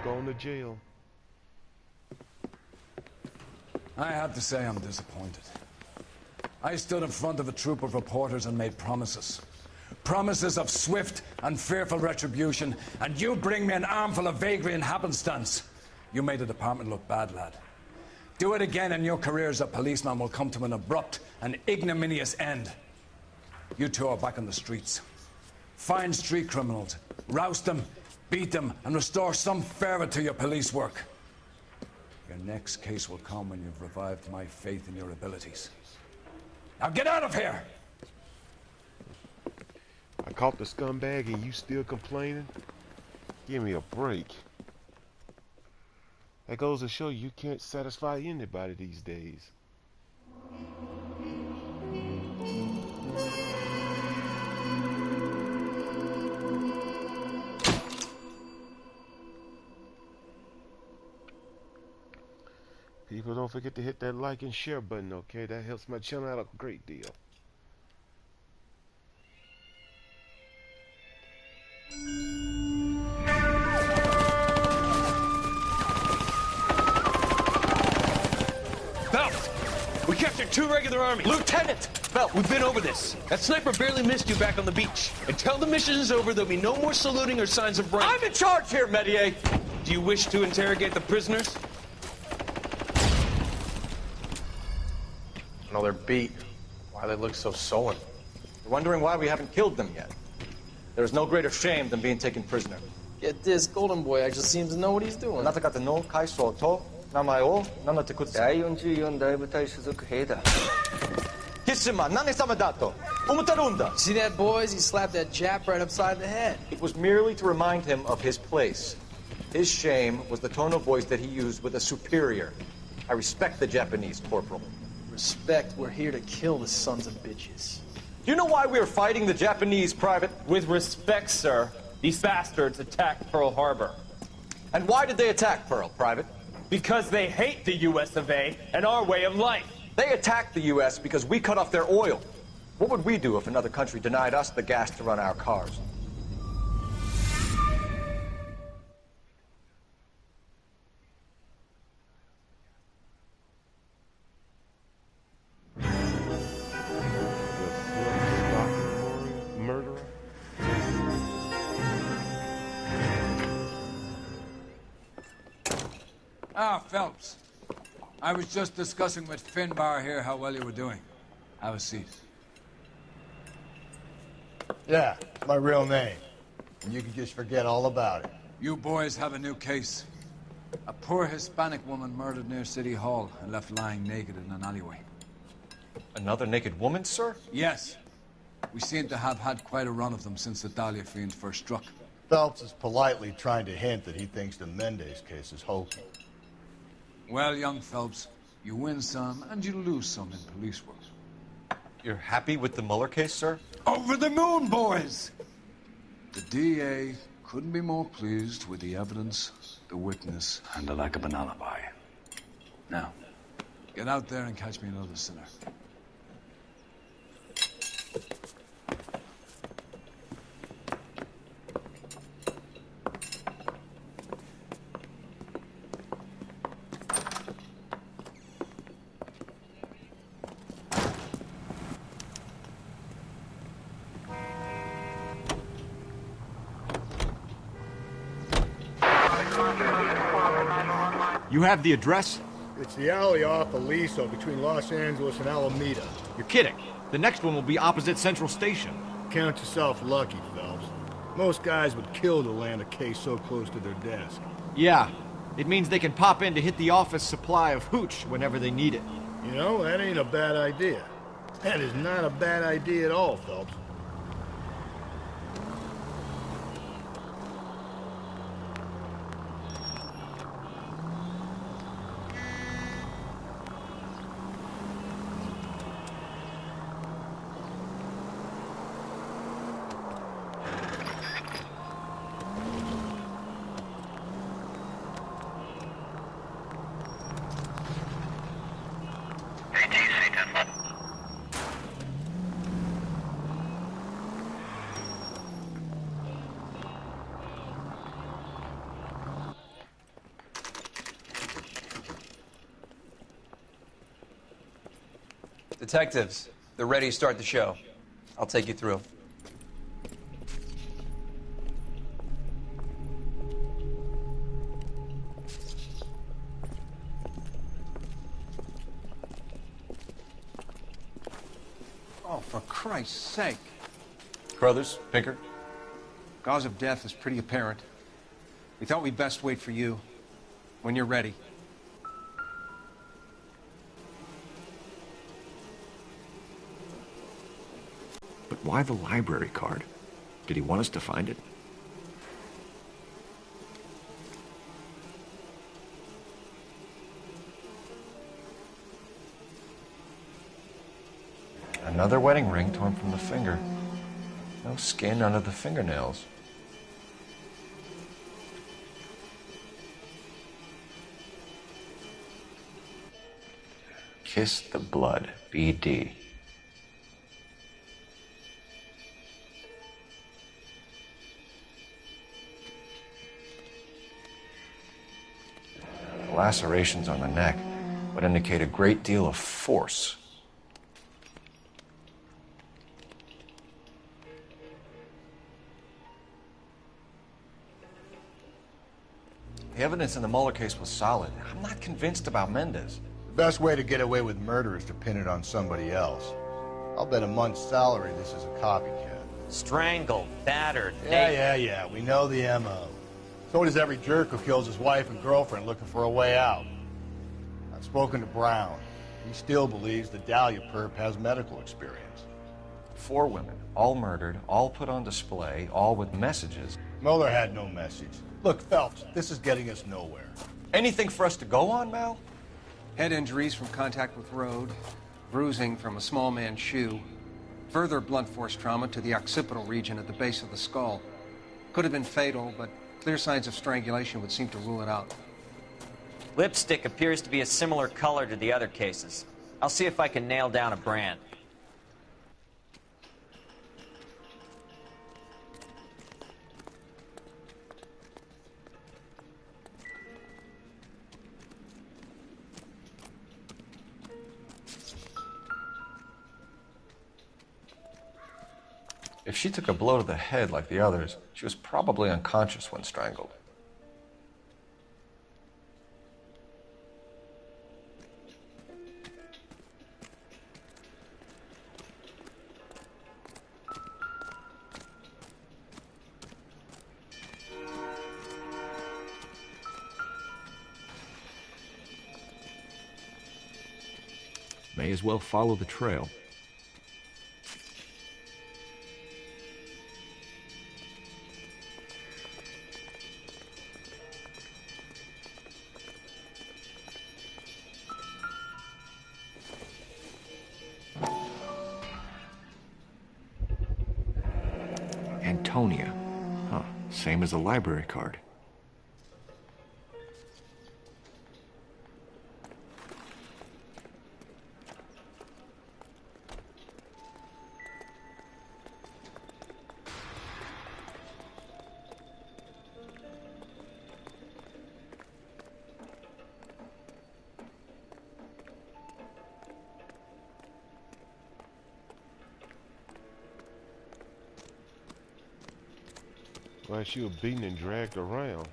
Going to jail. I have to say I'm disappointed. I stood in front of a troop of reporters and made promises. Promises of swift and fearful retribution, and you bring me an armful of vagary and happenstance. You made the department look bad, lad. Do it again and your career as a policeman will come to an abrupt and ignominious end. You two are back on the streets. Find street criminals, roust them, beat them, and restore some fervor to your police work. Your next case will come when you've revived my faith in your abilities. Now get out of here! I caught the scumbag and you still complaining? Give me a break. That goes to show you can't satisfy anybody these days. People, don't forget to hit that like and share button, okay? That helps my channel out a great deal. Phelps, we captured 2 regular army. Lieutenant! Phelps, we've been over this. That sniper barely missed you back on the beach. Until the mission is over, there'll be no more saluting or signs of rank. I'm in charge here, Medier! Do you wish to interrogate the prisoners? No, they're beat. Why they look so sullen? You're wondering why we haven't killed them yet. There is no greater shame than being taken prisoner. Get this, Golden Boy actually seems to know what he's doing. あなた方の階層と名前を名乗ってください。第44大部隊所属兵だ。キスマ何様だと思ってるんだ。 See that, boys? He slapped that Jap right upside the head. It was merely to remind him of his place. His shame was the tone of voice that he used with a superior. I respect the Japanese, Corporal. Respect, we're here to kill the sons of bitches. Do you know why we are fighting the Japanese, Private? With respect, sir, these bastards attacked Pearl Harbor. And why did they attack Pearl, Private? Because they hate the US of A and our way of life. They attacked the US because we cut off their oil. What would we do if another country denied us the gas to run our cars? Murderer? Ah, Phelps. I was just discussing with Finbar here how well you were doing. Have a seat. Yeah, it's my real name. And you can just forget all about it. You boys have a new case. A poor Hispanic woman murdered near City Hall and left lying naked in an alleyway. Another naked woman, sir? Yes. We seem to have had quite a run of them since the Dahlia fiend first struck. Phelps is politely trying to hint that he thinks the Mendez case is hokey. Well, young Phelps, you win some and you lose some in police work. You're happy with the Mueller case, sir? Over the moon, boys! The DA couldn't be more pleased with the evidence, the witness, and the lack of an alibi. Now, get out there and catch me another sinner. You have the address? It's the alley off Aliso between Los Angeles and Alameda. You're kidding. The next one will be opposite Central Station. Count yourself lucky, Phelps. Most guys would kill to land a case so close to their desk. Yeah. It means they can pop in to hit the office supply of hooch whenever they need it. You know, that ain't a bad idea. That is not a bad idea at all, Phelps. Detectives, they're ready to start the show. I'll take you through. Oh, for Christ's sake. Crothers, Pinker. Cause of death is pretty apparent. We thought we'd best wait for you. When you're ready. But why the library card? Did he want us to find it? Another wedding ring torn from the finger. No skin under the fingernails. Kiss the blood, BD. Lacerations on the neck. would indicate a great deal of force. The evidence in the Mueller case was solid. I'm not convinced about Mendez. The best way to get away with murder is to pin it on somebody else. I'll bet a month's salary this is a copycat. Strangled, battered, Yeah, we know the M.O. So does every jerk who kills his wife and girlfriend looking for a way out. I've spoken to Brown. He still believes the Dahlia perp has medical experience. 4 women, all murdered, all put on display, all with messages. Mueller had no message. Look, Phelps, this is getting us nowhere. Anything for us to go on, Mal? Head injuries from contact with road, bruising from a small man's shoe, further blunt force trauma to the occipital region at the base of the skull. Could have been fatal, but clear signs of strangulation would seem to rule it out. Lipstick appears to be a similar color to the other cases. I'll see if I can nail down a brand. If she took a blow to the head like the others, she was probably unconscious when strangled. May as well follow the trail. Antonia. Huh. Same as a library card. Why she was beaten and dragged around.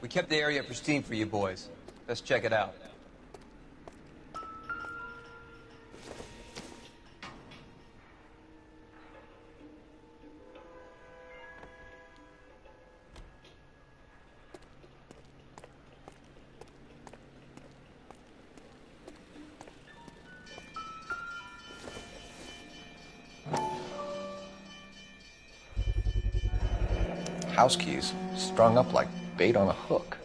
We kept the area pristine for you boys. Let's check it out. House keys, strung up like bait on a hook.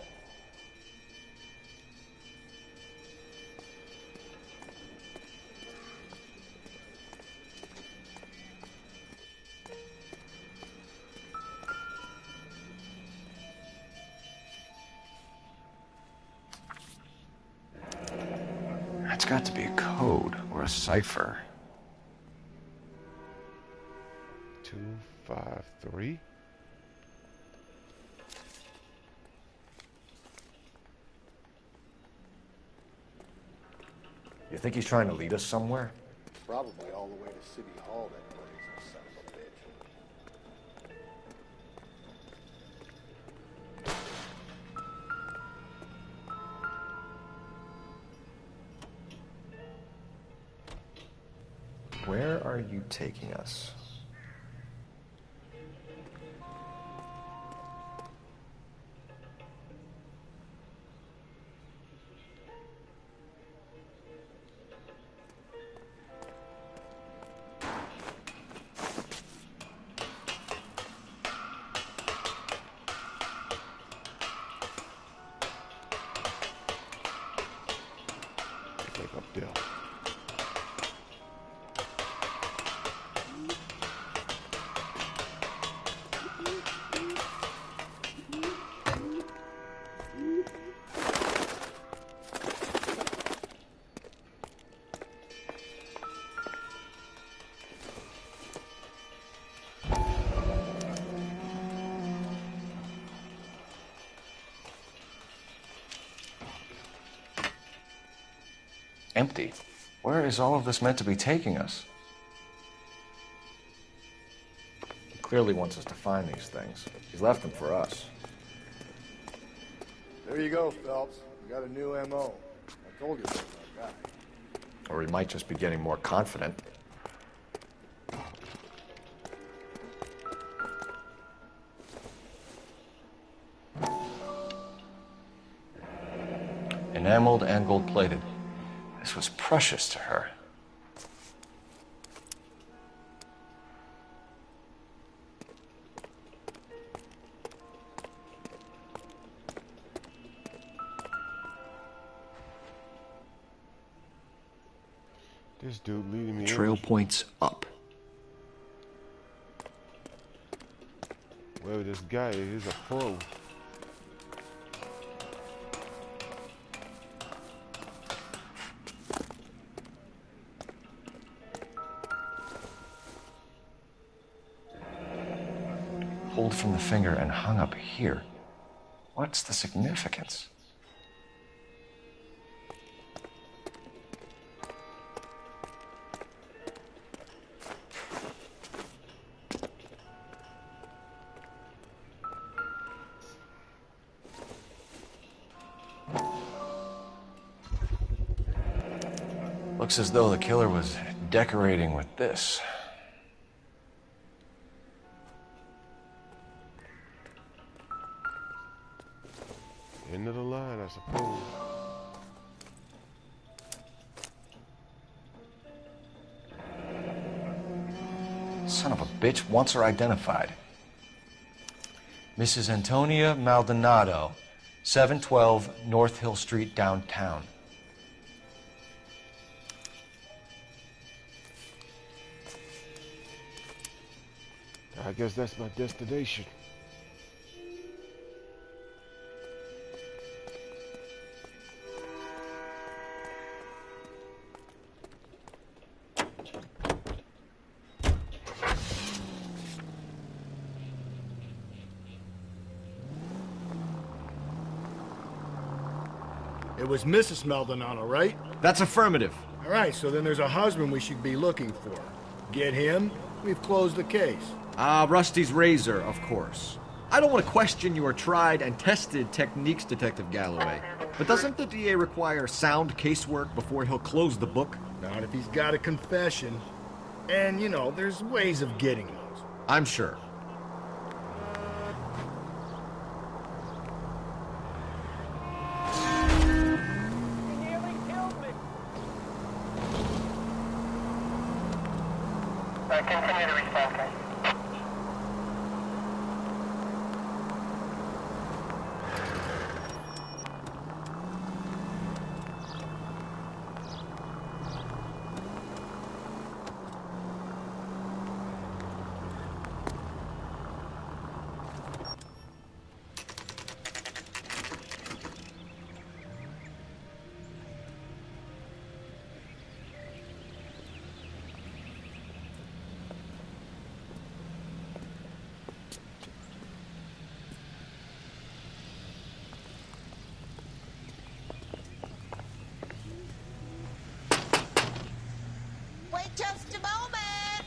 That's got to be a code or a cipher. 253. You think he's trying to lead us somewhere? Probably all the way to City Hall, that brazen son of a bitch. Where are you taking us? Like up there. Empty. Where is all of this meant to be taking us? He clearly wants us to find these things. He's left them for us. There you go, Phelps. You got a new M.O. I told you about that guy. Or he might just be getting more confident. Enameled and gold-plated. This was precious to her. This dude leading me. Trail points up. Well, this guy is a pro. Pulled from the finger and hung up here. What's the significance? Looks as though the killer was decorating with this. End of the line, I suppose. Son of a bitch wants her identified. Mrs. Antonia Maldonado, 712 North Hill Street, downtown. I guess that's my destination. It was Mrs. Maldonado, right? That's affirmative. All right, so then there's a husband we should be looking for. Get him, we've closed the case. Rusty's razor, of course. I don't want to question your tried and tested techniques, Detective Galloway. But doesn't the DA require sound casework before he'll close the book? Not if he's got a confession. And, you know, there's ways of getting those. I'm sure. Continue to respond, guys. Just a moment.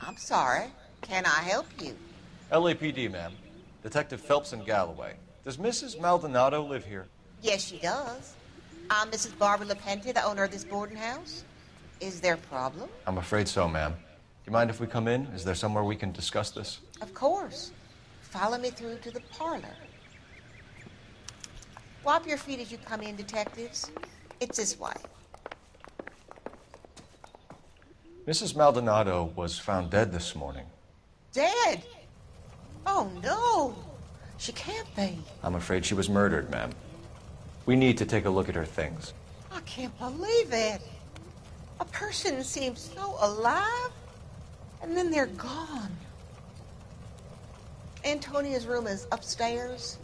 I'm sorry. Can I help you? LAPD, ma'am. Detective Phelps and Galloway. Does Mrs. Maldonado live here? Yes, she does. I'm Mrs. Barbara LaPente, the owner of this boarding house. Is there a problem? I'm afraid so, ma'am. Do you mind if we come in? Is there somewhere we can discuss this? Of course. Follow me through to the parlor. Wipe your feet as you come in, detectives. It's this way. Mrs. Maldonado was found dead this morning. Dead? Oh, no. She can't be. I'm afraid she was murdered, ma'am. We need to take a look at her things. I can't believe it. A person seems so alive, and then they're gone. Antonia's room is upstairs,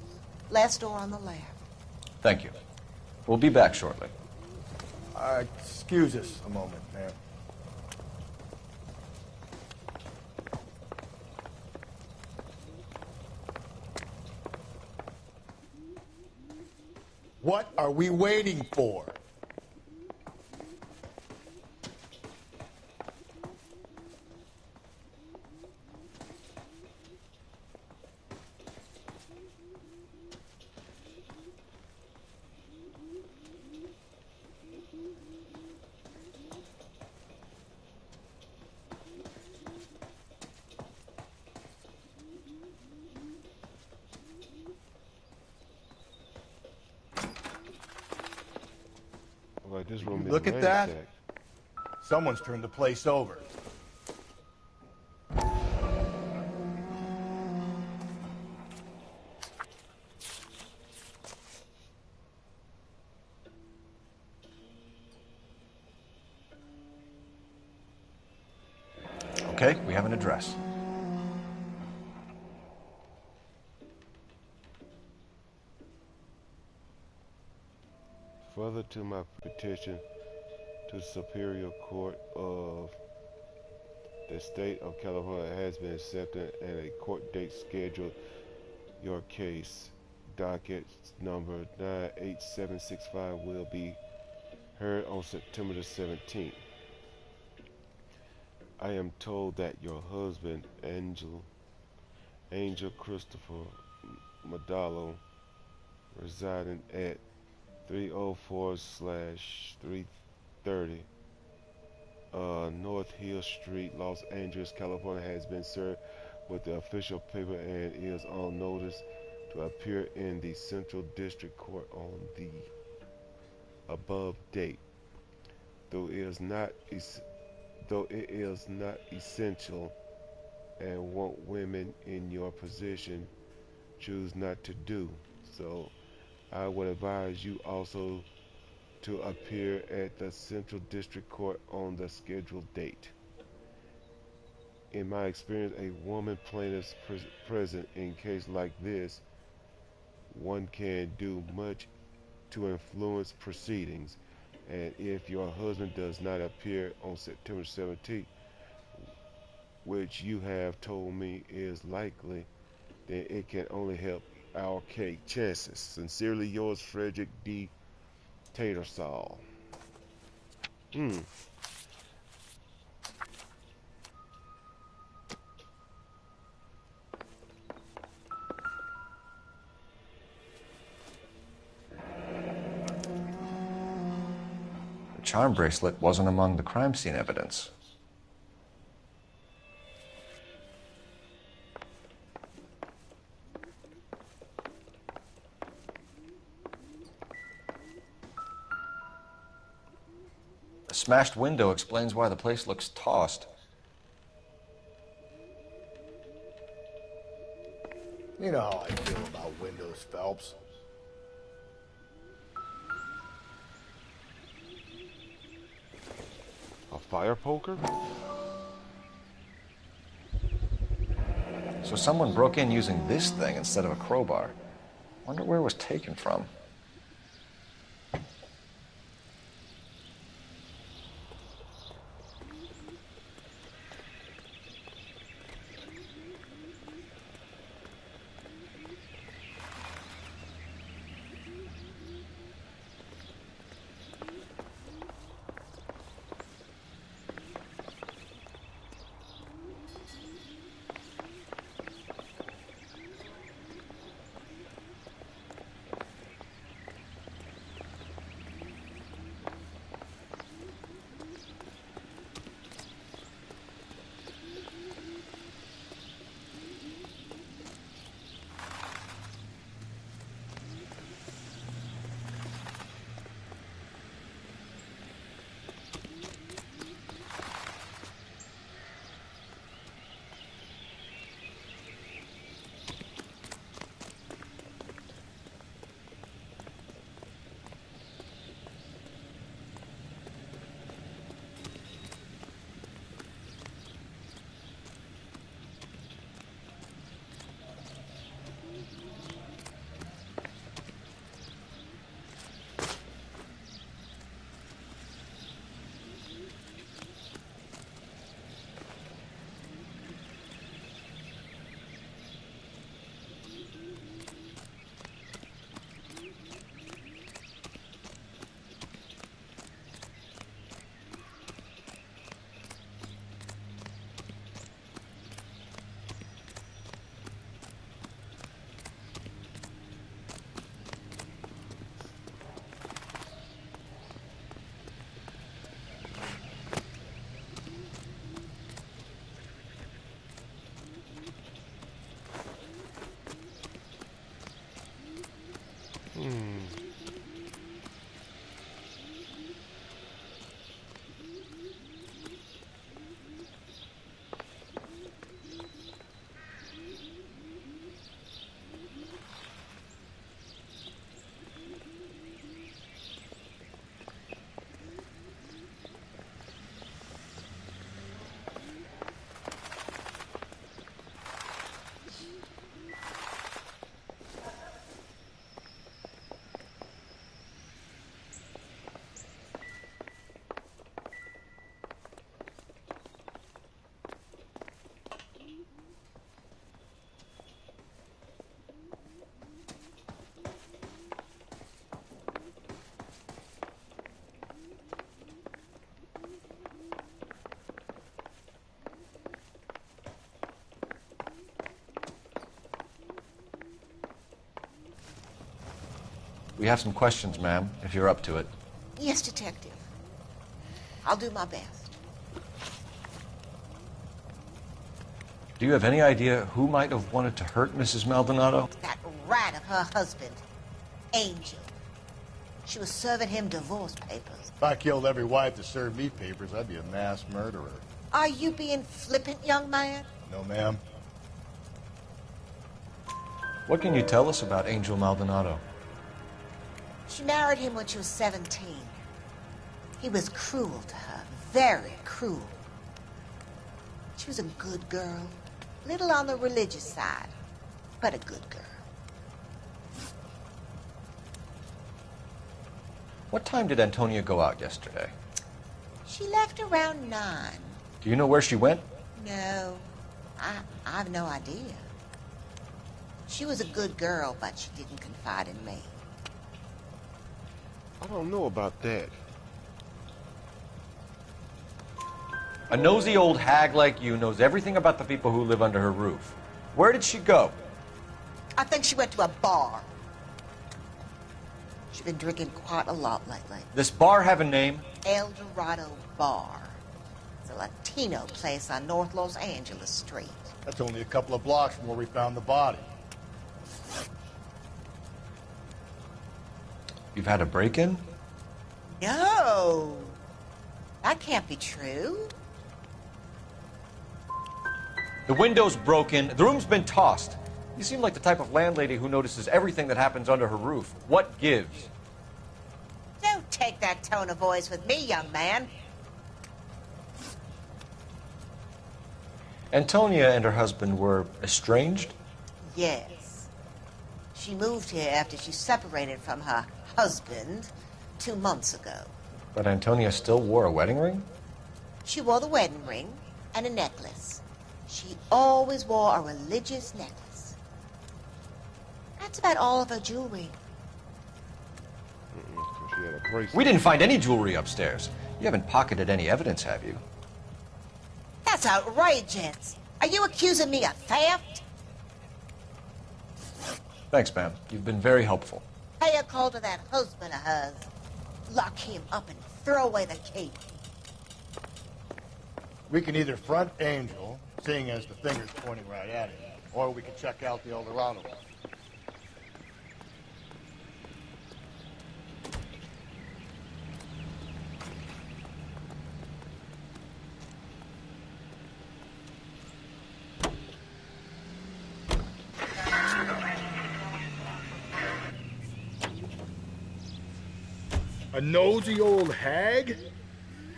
last door on the left. Thank you. We'll be back shortly. Excuse us a moment, ma'am. What are we waiting for? Like this room is Look at that. ransacked. Someone's turned the place over. Okay, we have an address. Further to my petition to the Superior Court of the State of California has been accepted and a court date scheduled. Your case, docket number 98765, will be heard on September the 17th. I am told that your husband, Angel Christopher Madalo, residing at 304/330 North Hill Street, Los Angeles, California, has been served with the official paper and is on notice to appear in the Central District Court on the above date. Though it is not essential and what women in your position choose not to do so, I would advise you also to appear at the Central District Court on the scheduled date. In my experience, a woman plaintiff present in case like this, one can do much to influence proceedings, and if your husband does not appear on September 17th, which you have told me is likely, then it can only help our case chances. Sincerely yours, Frederick D. Tattersall. The charm bracelet wasn't among the crime scene evidence. The smashed window explains why the place looks tossed. You know how I feel about windows, Phelps. A fire poker? So someone broke in using this thing instead of a crowbar. Wonder where it was taken from. We have some questions, ma'am, if you're up to it. Yes, Detective. I'll do my best. Do you have any idea who might have wanted to hurt Mrs. Maldonado? That rat of her husband, Angel. She was serving him divorce papers. If I killed every wife that served me papers, I'd be a mass murderer. Are you being flippant, young man? No, ma'am. What can you tell us about Angel Maldonado? She married him when she was 17. He was cruel to her, very cruel. She was a good girl, little on the religious side, but a good girl. What time did Antonia go out yesterday? She left around 9. Do you know where she went? No, I have no idea. She was a good girl, but she didn't confide in me. I don't know about that. A nosy old hag like you knows everything about the people who live under her roof. Where did she go? I think she went to a bar. She's been drinking quite a lot lately. This bar have a name? El Dorado Bar. It's a Latino place on North Los Angeles Street. That's only a couple of blocks from where we found the body. You've had a break-in? No. That can't be true. The window's broken. The room's been tossed. You seem like the type of landlady who notices everything that happens under her roof. What gives? Don't take that tone of voice with me, young man. Antonia and her husband were estranged? Yes. She moved here after she separated from her husband 2 months ago. But Antonia still wore a wedding ring? She wore the wedding ring and a necklace. She always wore a religious necklace. That's about all of her jewelry. She had a bracelet. We didn't find any jewelry upstairs. You haven't pocketed any evidence, have you? That's outrageous. Are you accusing me of theft? Thanks, ma'am. You've been very helpful. Pay a call to that husband of hers. Lock him up and throw away the key. We can either front Angel, seeing as the finger's pointing right at him, or we can check out the El Dorado one. A nosy old hag?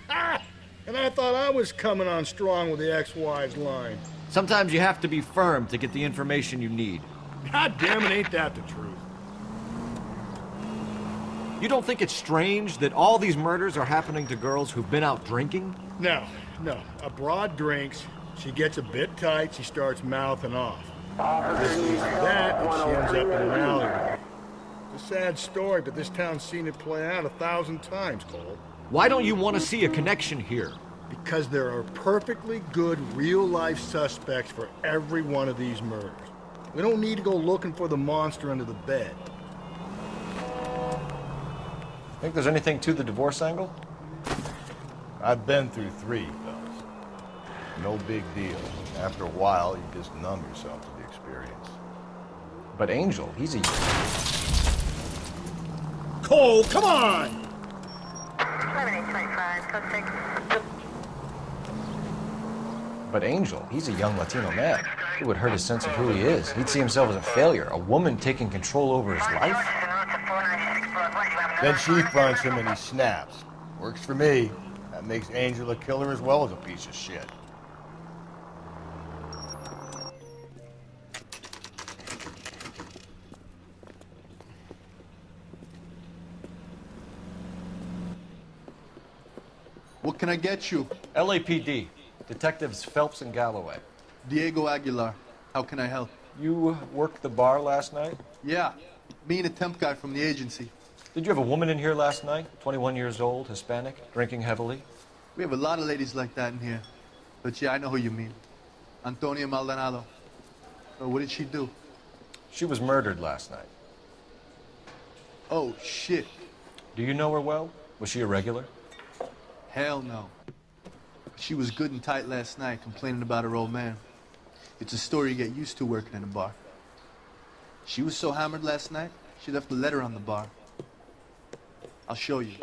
Ha! And I thought I was coming on strong with the ex-wife's line. Sometimes you have to be firm to get the information you need. God damn it, ain't that the truth? You don't think it's strange that all these murders are happening to girls who've been out drinking? No. A broad drinks, she gets a bit tight, she starts mouthing off. This leads to that, and she ends up in an alleyway. It's a sad story, but this town's seen it play out 1,000 times, Cole. Why don't you want to see a connection here? Because there are perfectly good real-life suspects for every one of these murders. We don't need to go looking for the monster under the bed. Think there's anything to the divorce angle? I've been through 3, fellas. No big deal. After a while, you just numb yourself to the experience. But Angel, he's a... Cole, come on! 7825, code 6. But Angel, he's a young Latino man. It would hurt his sense of who he is. He'd see himself as a failure, a woman taking control over his life. Then she fronts him and he snaps. Works for me. That makes Angel a killer as well as a piece of shit. What can I get you? LAPD. Detectives Phelps and Galloway. Diego Aguilar. How can I help? You worked the bar last night? Yeah. Me and a temp guy from the agency. Did you have a woman in here last night? 21 years old, Hispanic, drinking heavily? We have a lot of ladies like that in here. But yeah, I know who you mean. Antonia Maldonado. Oh, what did she do? She was murdered last night. Oh, shit. Do you know her well? Was she a regular? Hell no. She was good and tight last night, complaining about her old man. It's a story you get used to working in a bar. She was so hammered last night, she left a letter on the bar. I'll show you.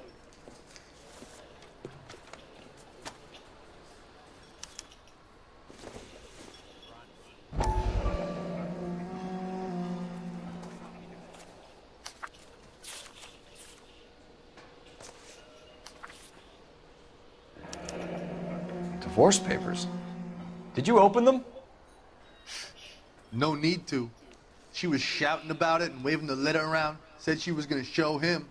Divorce papers. Did you open them? No need to. She was shouting about it and waving the letter around. Said she was going to show him.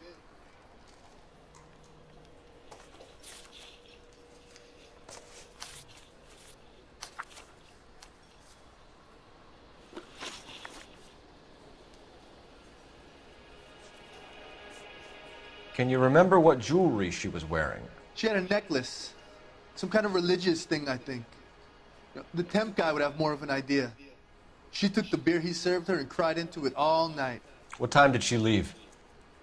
Can you remember what jewelry she was wearing? She had a necklace. Some kind of religious thing, I think. The temp guy would have more of an idea. She took the beer he served her and cried into it all night. What time did she leave?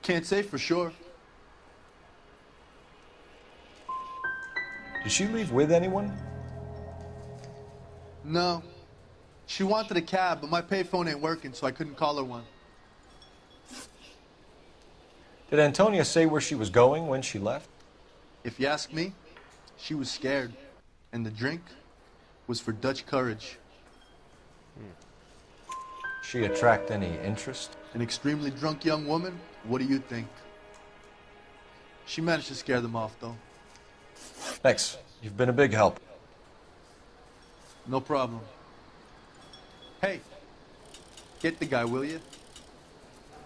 Can't say for sure. Did she leave with anyone? No. She wanted a cab, but my payphone ain't working, so I couldn't call her one. Did Antonia say where she was going when she left? If you ask me, she was scared. And the drink was for Dutch courage. She attract any interest? An extremely drunk young woman? What do you think? She managed to scare them off, though. Thanks. You've been a big help. No problem. Hey, get the guy, will you?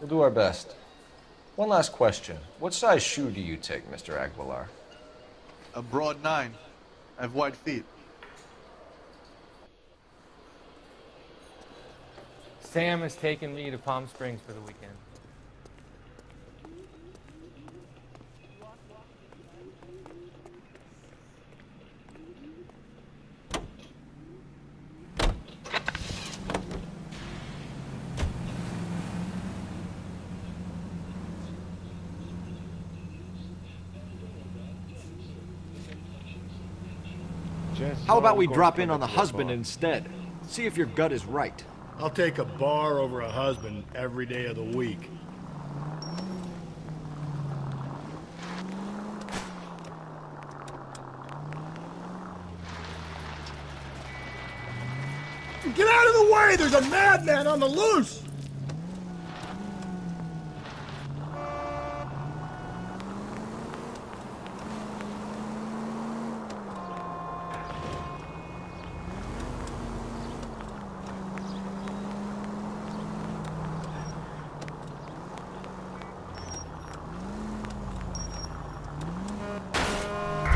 We'll do our best. One last question. What size shoe do you take, Mr. Aguilar? A broad 9. I have wide feet. Sam has taken me to Palm Springs for the weekend. How about we drop in on the husband instead? See if your gut is right. I'll take a bar over a husband every day of the week. Get out of the way! There's a madman on the loose!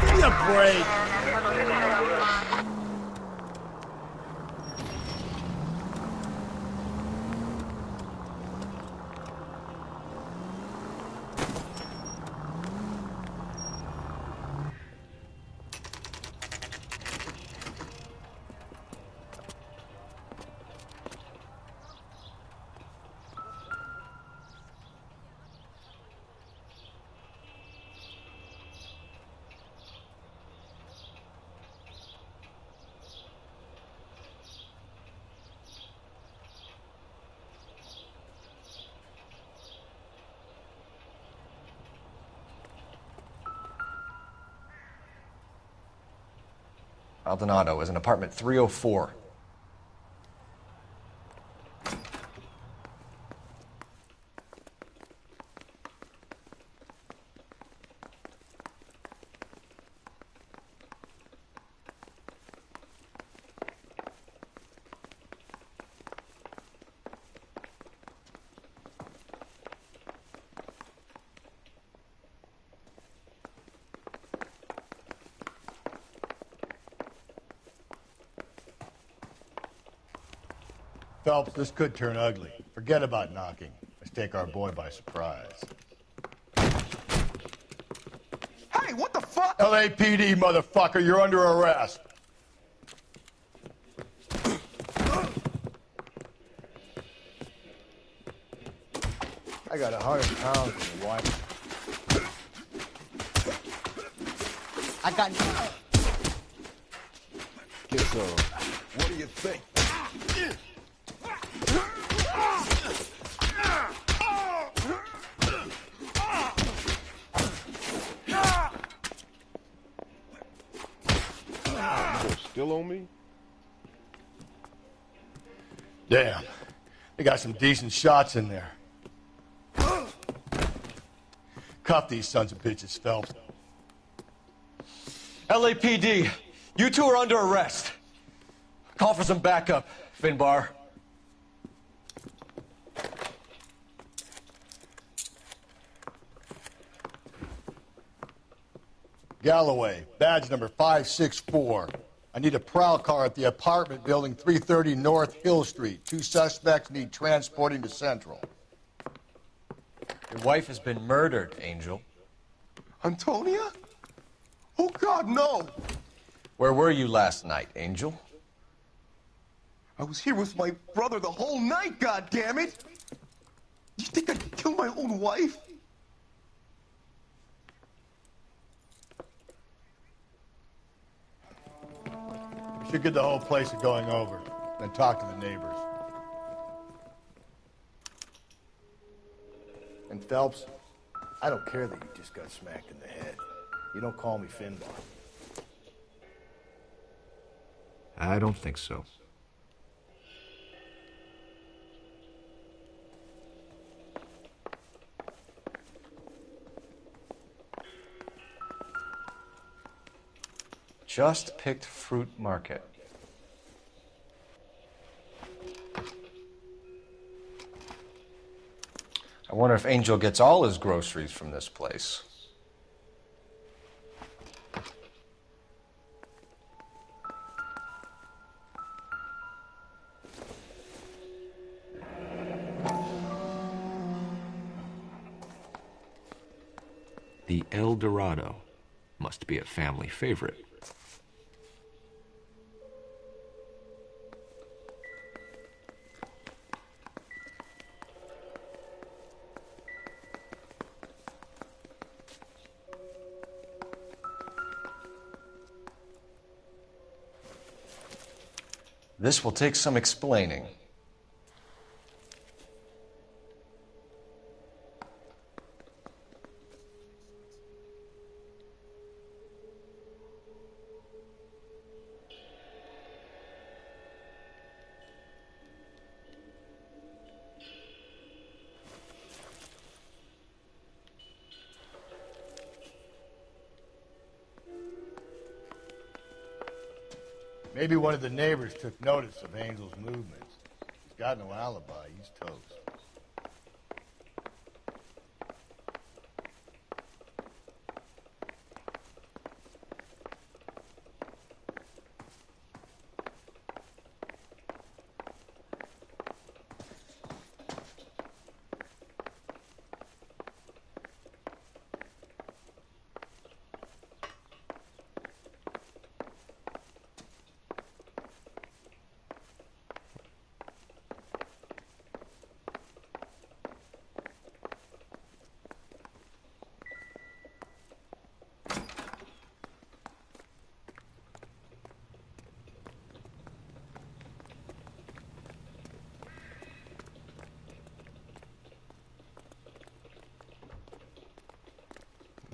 Give me a break! Maldonado is in apartment 304. Phelps, this could turn ugly. Forget about knocking. Let's take our boy by surprise. Hey, what the fuck? LAPD, motherfucker, you're under arrest. I got 100 pounds in the wife. I got... Get some. What do you think? Still on me? Damn. They got some decent shots in there. Cuff these sons of bitches, Phelps. LAPD, you two are under arrest. Call for some backup, Finbar. Galloway, badge number 564. I need a prowl car at the apartment building 330 North Hill Street. 2 suspects need transporting to Central. Your wife has been murdered, Angel. Antonia? Oh, God, no! Where were you last night, Angel? I was here with my brother the whole night, goddammit! You think I'd kill my own wife? We should get the whole place a going over, then talk to the neighbors. And Phelps, I don't care that you just got smacked in the head. You don't call me Finbar. I don't think so. Just picked fruit market. I wonder if Angel gets all his groceries from this place. The El Dorado must be a family favorite. This will take some explaining. Maybe one of the neighbors took notice of Angel's movements. He's got no alibi. He's toast.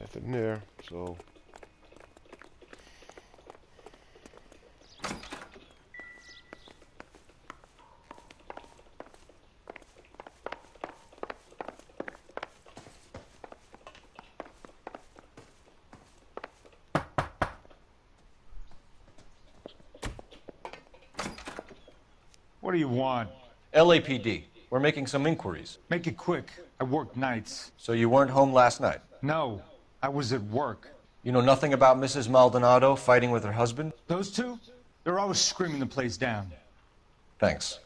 Nothing there, so What do you want? LAPD. We're making some inquiries. Make it quick. I work nights. So you weren't home last night? No, I was at work. You know nothing about Mrs. Maldonado fighting with her husband? Those two? They're always screaming the place down. Thanks.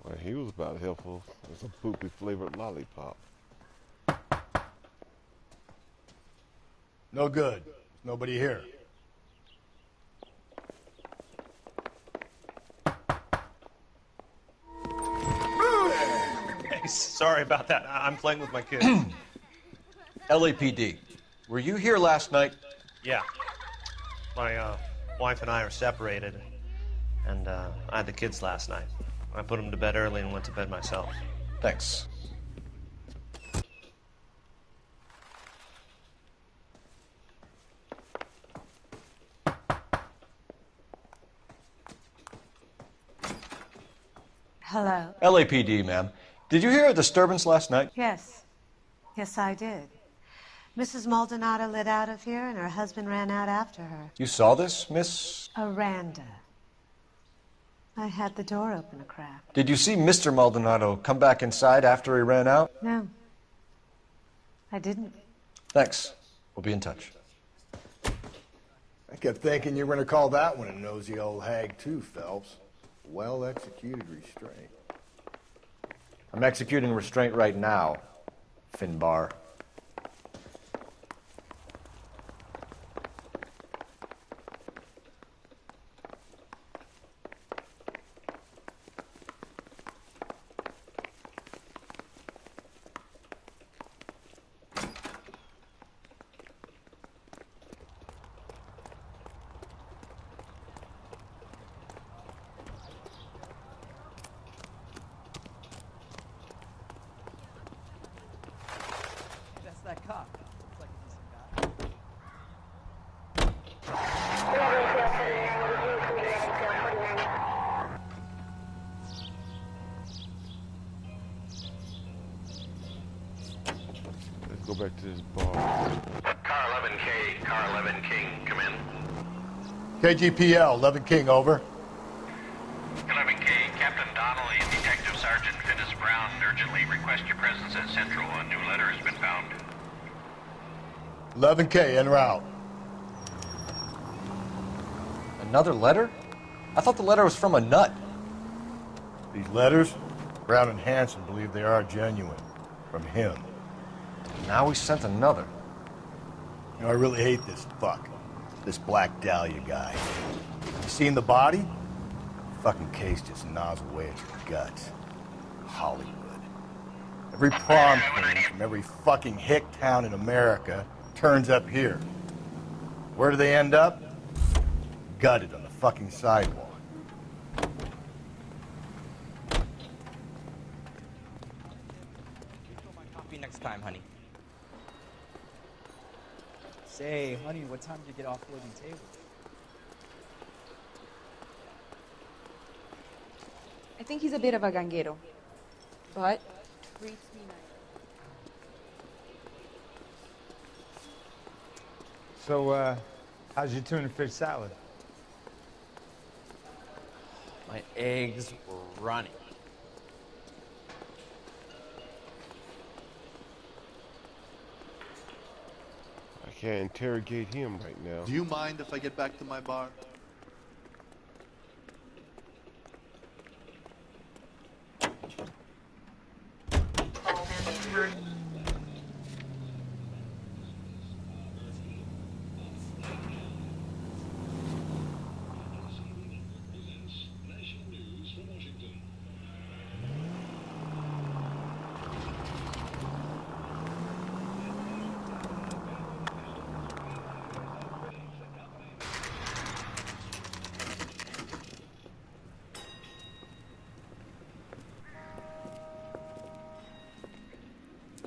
Well, he was about helpful. It's a poopy flavored lollipop. No good. There's nobody here. Hey, sorry about that. I'm playing with my kids. LAPD. Were you here last night? Yeah. My wife and I are separated, and I had the kids last night. I put them to bed early and went to bed myself. Thanks. Hello. LAPD, ma'am. Did you hear a disturbance last night? Yes. Yes, I did. Mrs. Maldonado lit out of here, and her husband ran out after her. You saw this, Miss? Aranda. I had the door open a crack. Did you see Mr. Maldonado come back inside after he ran out? No. I didn't. Thanks. We'll be in touch. I kept thinking you were going to call that one a nosy old hag too, Phelps. Well-executed restraint. I'm executing restraint right now, Finbar. That cop. Looks like a decent guy. Let's go back to this bar. Car 11K, Car 11 King, come in. KGPL, 11 King, over. 11K, Captain Donnelly and Detective Sergeant Finnis Brown urgently request your presence at Central. A new letter has been found. 11K, en route. Another letter? I thought the letter was from a nut. These letters, Brown and Hanson believe they are genuine. From him. Now he sent another. You know, I really hate this fuck. This Black Dahlia guy. You seen the body? Fucking case just gnaws away at your guts. Hollywood. Every prom queen from every fucking hick town in America turns up here. Where do they end up? Gutted on the fucking sidewalk. Coffee next time, honey. Say, honey, what time did you get offloading tables? I think he's a bit of a ganguero, but treats me nice. So, how's your tuna fish salad? My eggs were running. I can't interrogate him right now. Do you mind if I get back to my bar?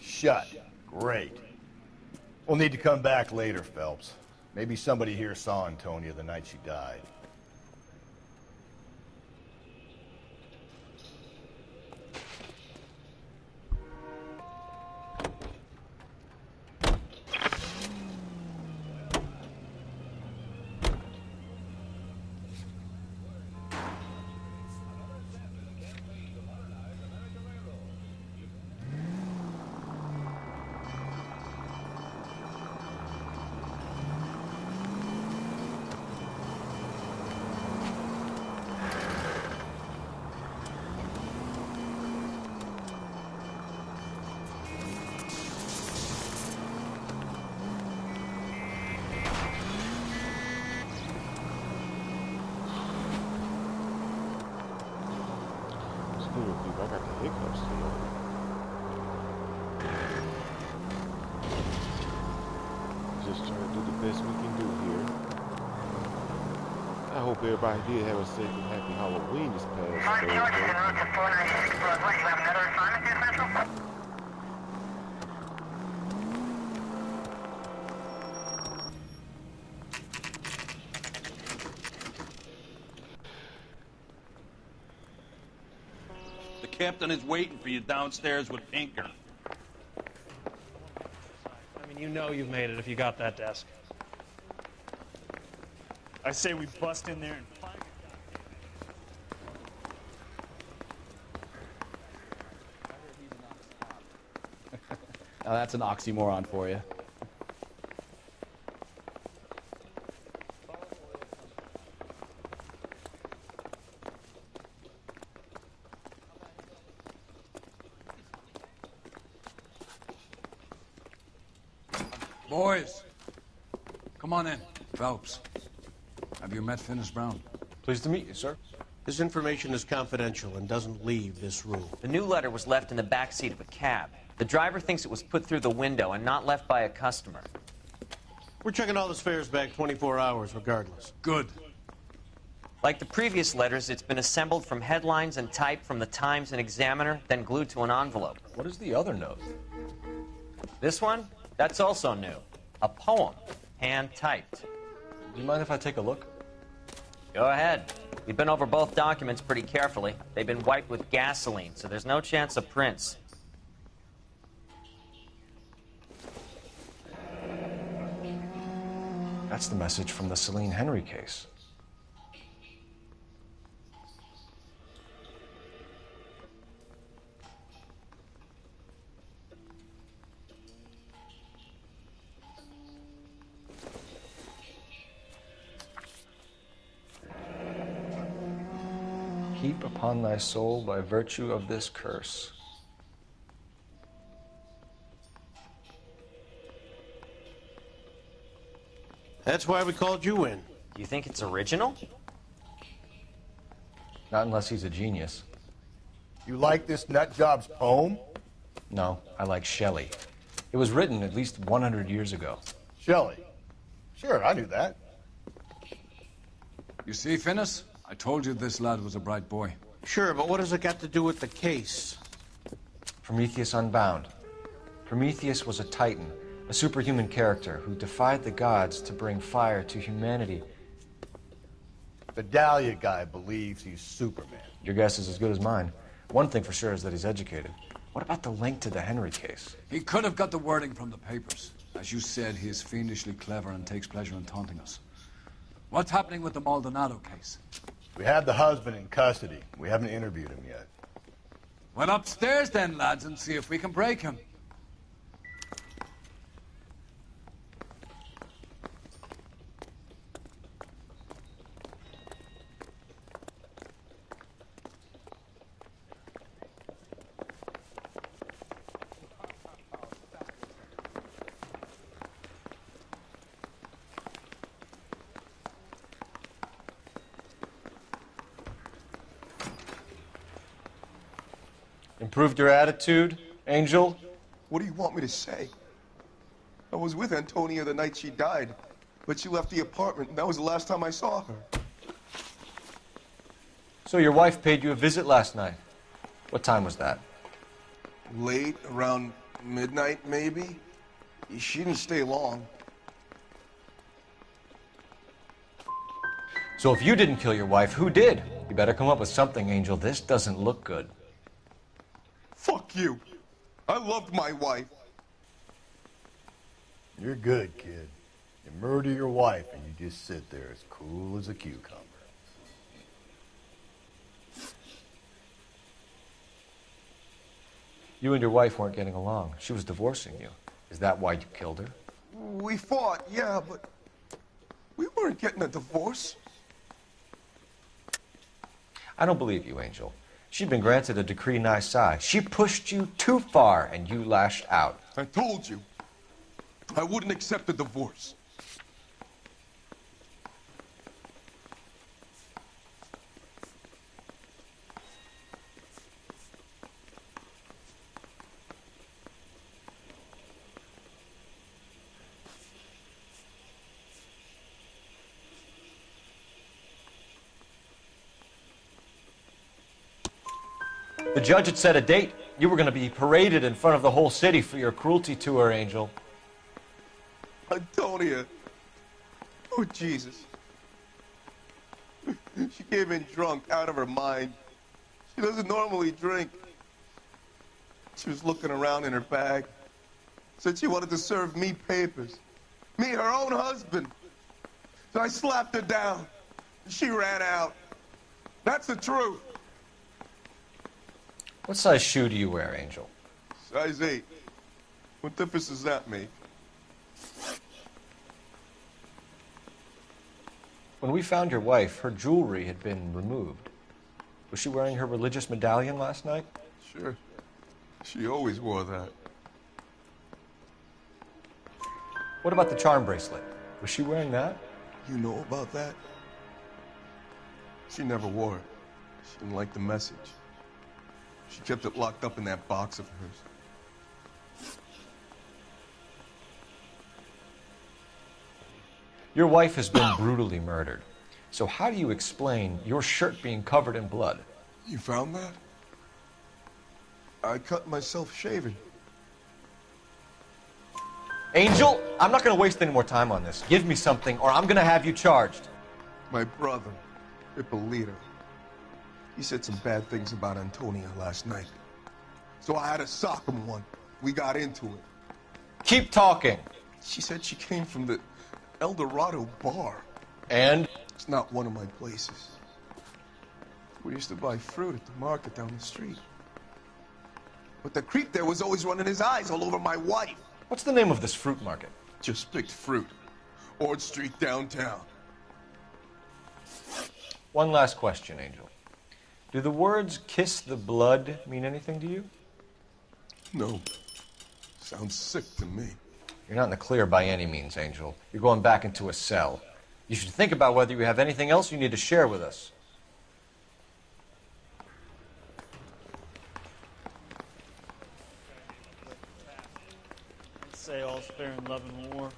Shut. Great. We'll need to come back later, Phelps. Maybe somebody here saw Antonia the night she died. people. I got the hiccups still. Just trying to do the best we can do here. I hope everybody did have a safe and happy Halloween this past Thursday. The captain is waiting for you downstairs with Pinker. I mean, you know you've made it if you got that desk. I say we bust in there and find it. Now that's an oxymoron for you. Boys, come on in. Phelps, have you met Finis Brown? Pleased to meet you, sir. This information is confidential and doesn't leave this room. The new letter was left in the back seat of a cab. The driver thinks it was put through the window and not left by a customer. We're checking all his fares back 24 hours regardless. Good. Like the previous letters, it's been assembled from headlines and typed from the Times and Examiner, then glued to an envelope. What is the other note? This one? That's also new. A poem, hand-typed. Do you mind if I take a look? Go ahead. We've been over both documents pretty carefully. They've been wiped with gasoline, so there's no chance of prints. That's the message from the Celine Henry case. Heap upon thy soul by virtue of this curse. That's why we called you in. Do you think it's original? Not unless he's a genius. You like this nutjob's poem? No, I like Shelley. It was written at least 100 years ago. Shelley? Sure, I knew that. You see, Finis? I told you this lad was a bright boy. Sure, but what has it got to do with the case? Prometheus Unbound. Prometheus was a titan, a superhuman character who defied the gods to bring fire to humanity. The Dahlia guy believes he's Superman. Your guess is as good as mine. One thing for sure is that he's educated. What about the link to the Henry case? He could have got the wording from the papers. As you said, he is fiendishly clever and takes pleasure in taunting us. What's happening with the Maldonado case? We have the husband in custody. We haven't interviewed him yet. Well, upstairs then, lads, and see if we can break him. Improved your attitude, Angel? What do you want me to say? I was with Antonia the night she died, but she left the apartment, and that was the last time I saw her. So your wife paid you a visit last night. What time was that? Late, around midnight, maybe? She didn't stay long. So if you didn't kill your wife, who did? You better come up with something, Angel. This doesn't look good. Fuck you. I loved my wife. You're good, kid. You murder your wife and you just sit there as cool as a cucumber. You and your wife weren't getting along. She was divorcing you. Is that why you killed her? We fought, yeah, but we weren't getting a divorce. I don't believe you, Angel. She'd been granted a decree nisi. She pushed you too far, and you lashed out. I told you. I wouldn't accept a divorce. The judge had set a date. You were going to be paraded in front of the whole city for your cruelty to her, Angel. Antonia. Oh, Jesus. She came in drunk, out of her mind. She doesn't normally drink. She was looking around in her bag. Said she wanted to serve me papers. Me, her own husband. So I slapped her down. She ran out. That's the truth. What size shoe do you wear, Angel? Size 8. What difference does that make? When we found your wife, her jewelry had been removed. Was she wearing her religious medallion last night? Sure. She always wore that. What about the charm bracelet? Was she wearing that? You know about that? She never wore it. She didn't like the message. She kept it locked up in that box of hers. Your wife has been brutally murdered. So how do you explain your shirt being covered in blood? You found that? I cut myself shaving. Angel, I'm not going to waste any more time on this. Give me something or I'm going to have you charged. My brother, Ippolito, he said some bad things about Antonia last night. So I had to sock him one. We got into it. Keep talking. She said she came from the El Dorado bar. And? It's not one of my places. We used to buy fruit at the market down the street. But the creep there was always running his eyes all over my wife. What's the name of this fruit market? Just picked fruit. Ord Street downtown. One last question, Angel. Do the words kiss the blood mean anything to you? No. Sounds sick to me. You're not in the clear by any means, Angel. You're going back into a cell. You should think about whether you have anything else you need to share with us. Say all's fair in love and war.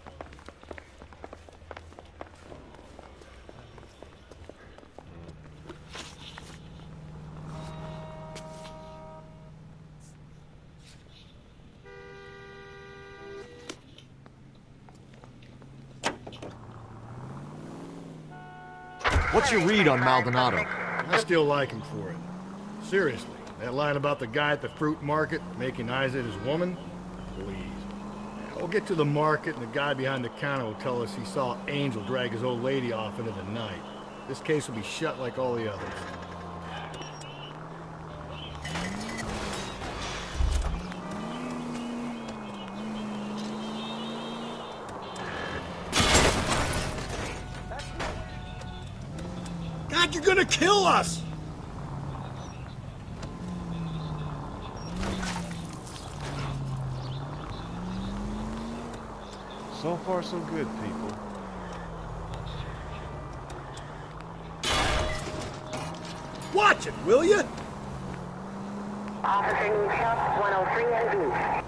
What's your read on Maldonado? I still like him for it. Seriously, that line about the guy at the fruit market making Isaac his woman? Please. We'll get to the market and the guy behind the counter will tell us he saw Angel drag his old lady off into the night. This case will be shut like all the others. God, you're gonna kill us! So far, so good, people. Watch it, will you? Officer needs help, 103 and B.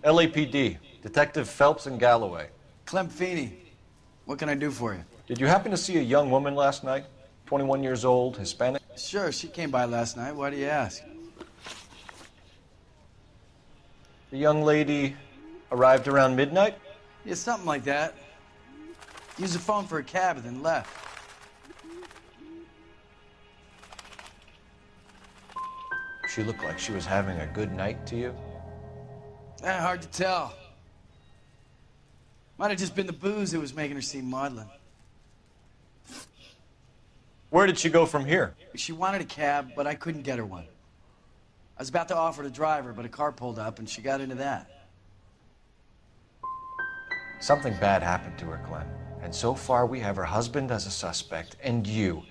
LAPD, Detective Phelps and Galloway. Clem Feeney, what can I do for you? Did you happen to see a young woman last night? 21 years old, Hispanic? Sure, she came by last night. Why do you ask? The young lady arrived around midnight? Yeah, something like that. Used the phone for a cab and then left. She looked like she was having a good night to you? Hard to tell. Might have just been the booze that was making her seem maudlin. Where did she go from here? She wanted a cab, but I couldn't get her one. I was about to offer to drive her, but a car pulled up and she got into that. Something bad happened to her, Clem. And so far we have her husband as a suspect, and you.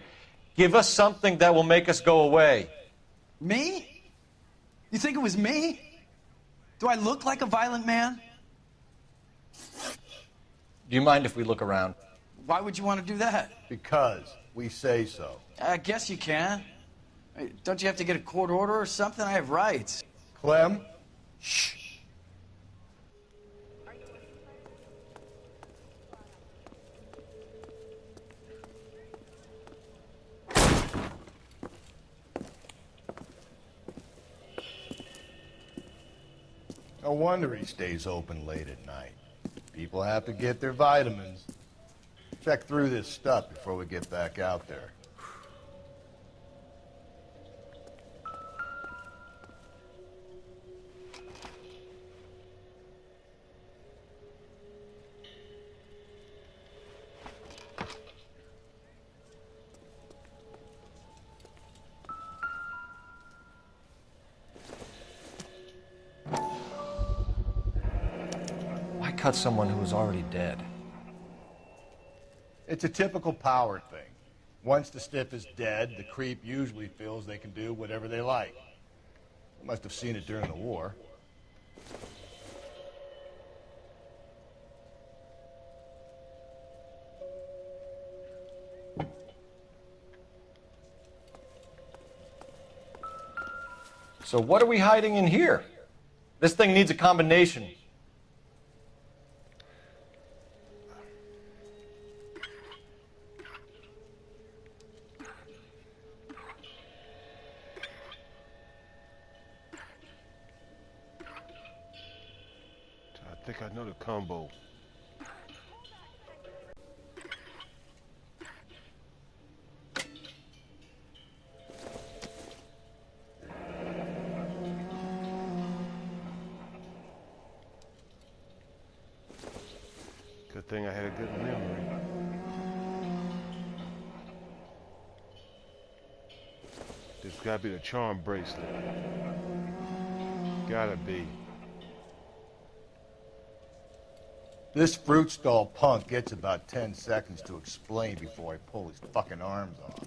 Give us something that will make us go away. Me? You think it was me? Do I look like a violent man? Do you mind if we look around? Why would you want to do that? Because we say so. I guess you can. Don't you have to get a court order or something? I have rights. Clem? Shh. No wonder he stays open late at night. People have to get their vitamins. Check through this stuff before we get back out there. Why cut someone who was already dead? It's a typical power thing. Once the stiff is dead, the creep usually feels they can do whatever they like. Must have seen it during the war. So what are we hiding in here? This thing needs a combination. I think I know the combo. Good thing I had a good memory. This gotta be the charm bracelet. Gotta be. This fruit stall punk gets about 10 seconds to explain before I pull his fucking arms off.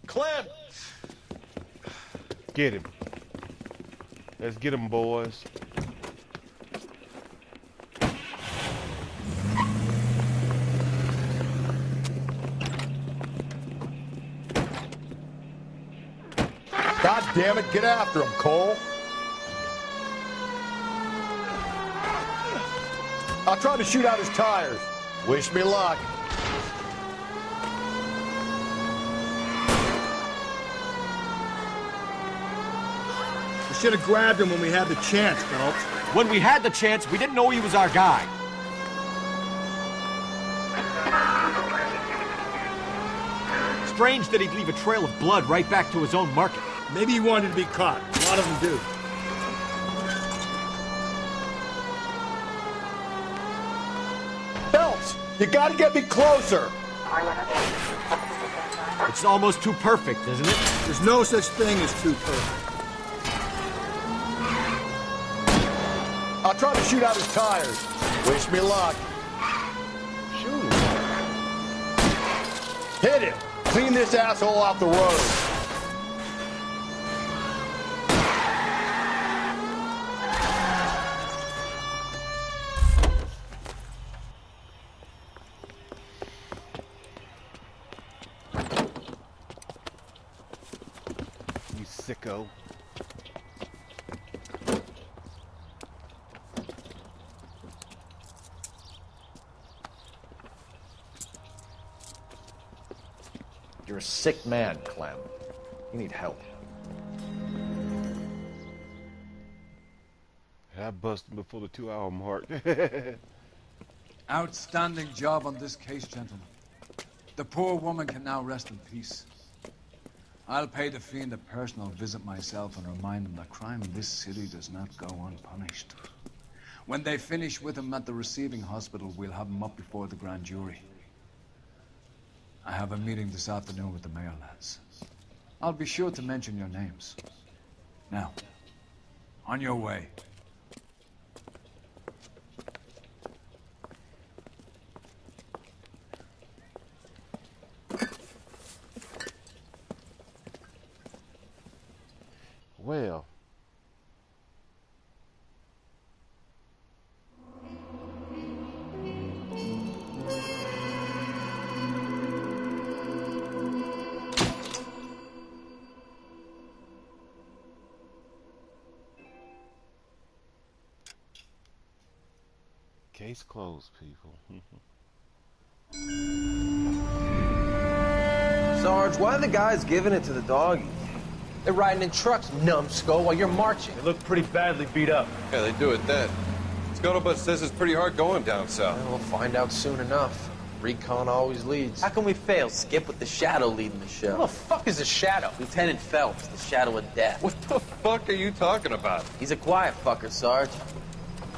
Clem! Get him. Let's get him, boys. God damn it, get after him, Cole. I'll try to shoot out his tires. Wish me luck. We should have grabbed him when we had the chance, Phelps. When we had the chance, we didn't know he was our guy. Strange that he'd leave a trail of blood right back to his own market. Maybe he wanted to be caught. A lot of them do. Phelps, you gotta get me closer. It's almost too perfect, isn't it? There's no such thing as too perfect. I'll try to shoot out his tires. Wish me luck. Shoot him. Hit him. Clean this asshole off the road. You sicko. You're a sick man, Clem. You need help. I busted before the 2-hour mark. Outstanding job on this case, gentlemen. The poor woman can now rest in peace. I'll pay the fiend a personal visit myself and remind him that crime in this city does not go unpunished. When they finish with him at the receiving hospital, we'll have him up before the grand jury. I have a meeting this afternoon with the mayor, lads. I'll be sure to mention your names. Now, on your way. Well, case closed, people. Sarge, why are the guys giving it to the doggies? They're riding in trucks, numbskull, while you're marching. They look pretty badly beat up. Yeah, they do it then. Scuttlebutt says it's pretty hard going down south. Well, we'll find out soon enough. Recon always leads. How can we fail, Skip, with the Shadow leading the show? Who the fuck is a Shadow? Lieutenant Phelps, the Shadow of Death. What the fuck are you talking about? He's a quiet fucker, Sarge.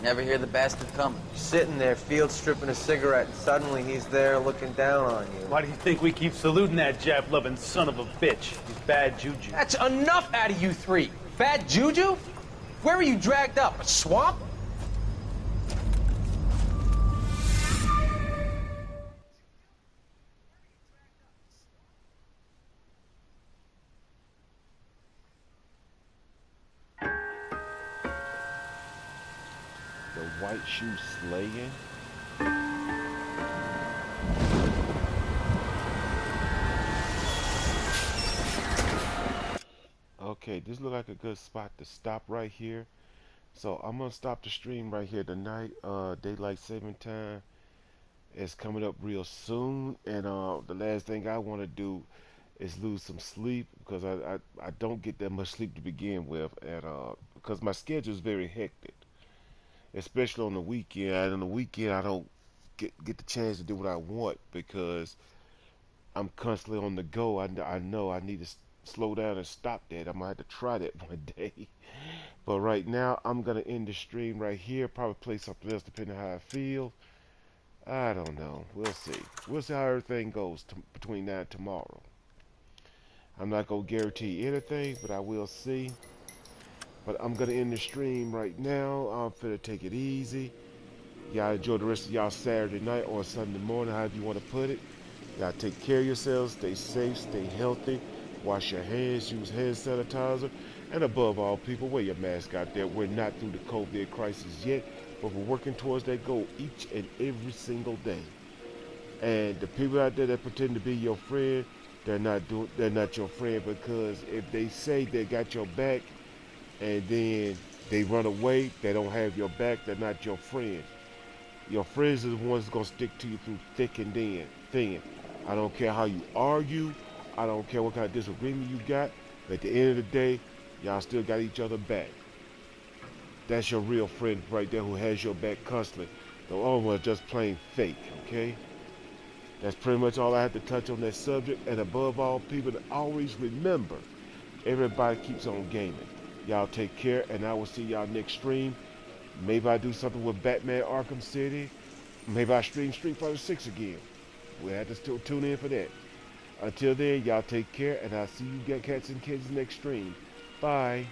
Never hear the bastard coming. Sitting there, field stripping a cigarette, and suddenly he's there looking down on you. Why do you think we keep saluting that Jap-loving son of a bitch? He's bad juju. That's enough out of you three. Bad juju? Where were you dragged up? A swamp? The white shoe slaying. Okay, this look like a good spot to stop right here. So I'm gonna stop the stream right here tonight. Daylight saving time is coming up real soon, and the last thing I want to do is lose some sleep, because I don't get that much sleep to begin with, and because my schedule is very hectic, especially on the weekend. And on the weekend I don't get the chance to do what I want, because I'm constantly on the go. I know I need to slow down and stop that. I'm gonna have to try that one day. But right now I'm gonna end the stream right here. Probably play something else depending on how I feel. I don't know. We'll see. We'll see how everything goes between now and tomorrow. I'm not gonna guarantee anything, but I will see. But I'm gonna end the stream right now. I'm finna take it easy. Y'all enjoy the rest of y'all Saturday night or Sunday morning, however you want to put it. Y'all take care of yourselves, stay safe, stay healthy, wash your hands, use hand sanitizer, and above all, people, wear your mask out there. We're not through the COVID crisis yet, but we're working towards that goal each and every single day. And the people out there that pretend to be your friend, they're not your friend, because if they say they got your back and then they run away, they don't have your back, they're not your friend. Your friends are the ones that's gonna stick to you through thick and thin. I don't care how you argue, I don't care what kind of disagreement you got, but at the end of the day, y'all still got each other back. That's your real friend right there, who has your back constantly. The other one's just plain fake, okay? That's pretty much all I have to touch on that subject. And above all, people, to always remember, everybody keeps on gaming. Y'all take care, and I will see y'all next stream. Maybe I do something with Batman Arkham City. Maybe I stream Street Fighter 6 again. We'll have to still tune in for that. Until then, y'all take care, and I'll see you cats and kids next stream. Bye.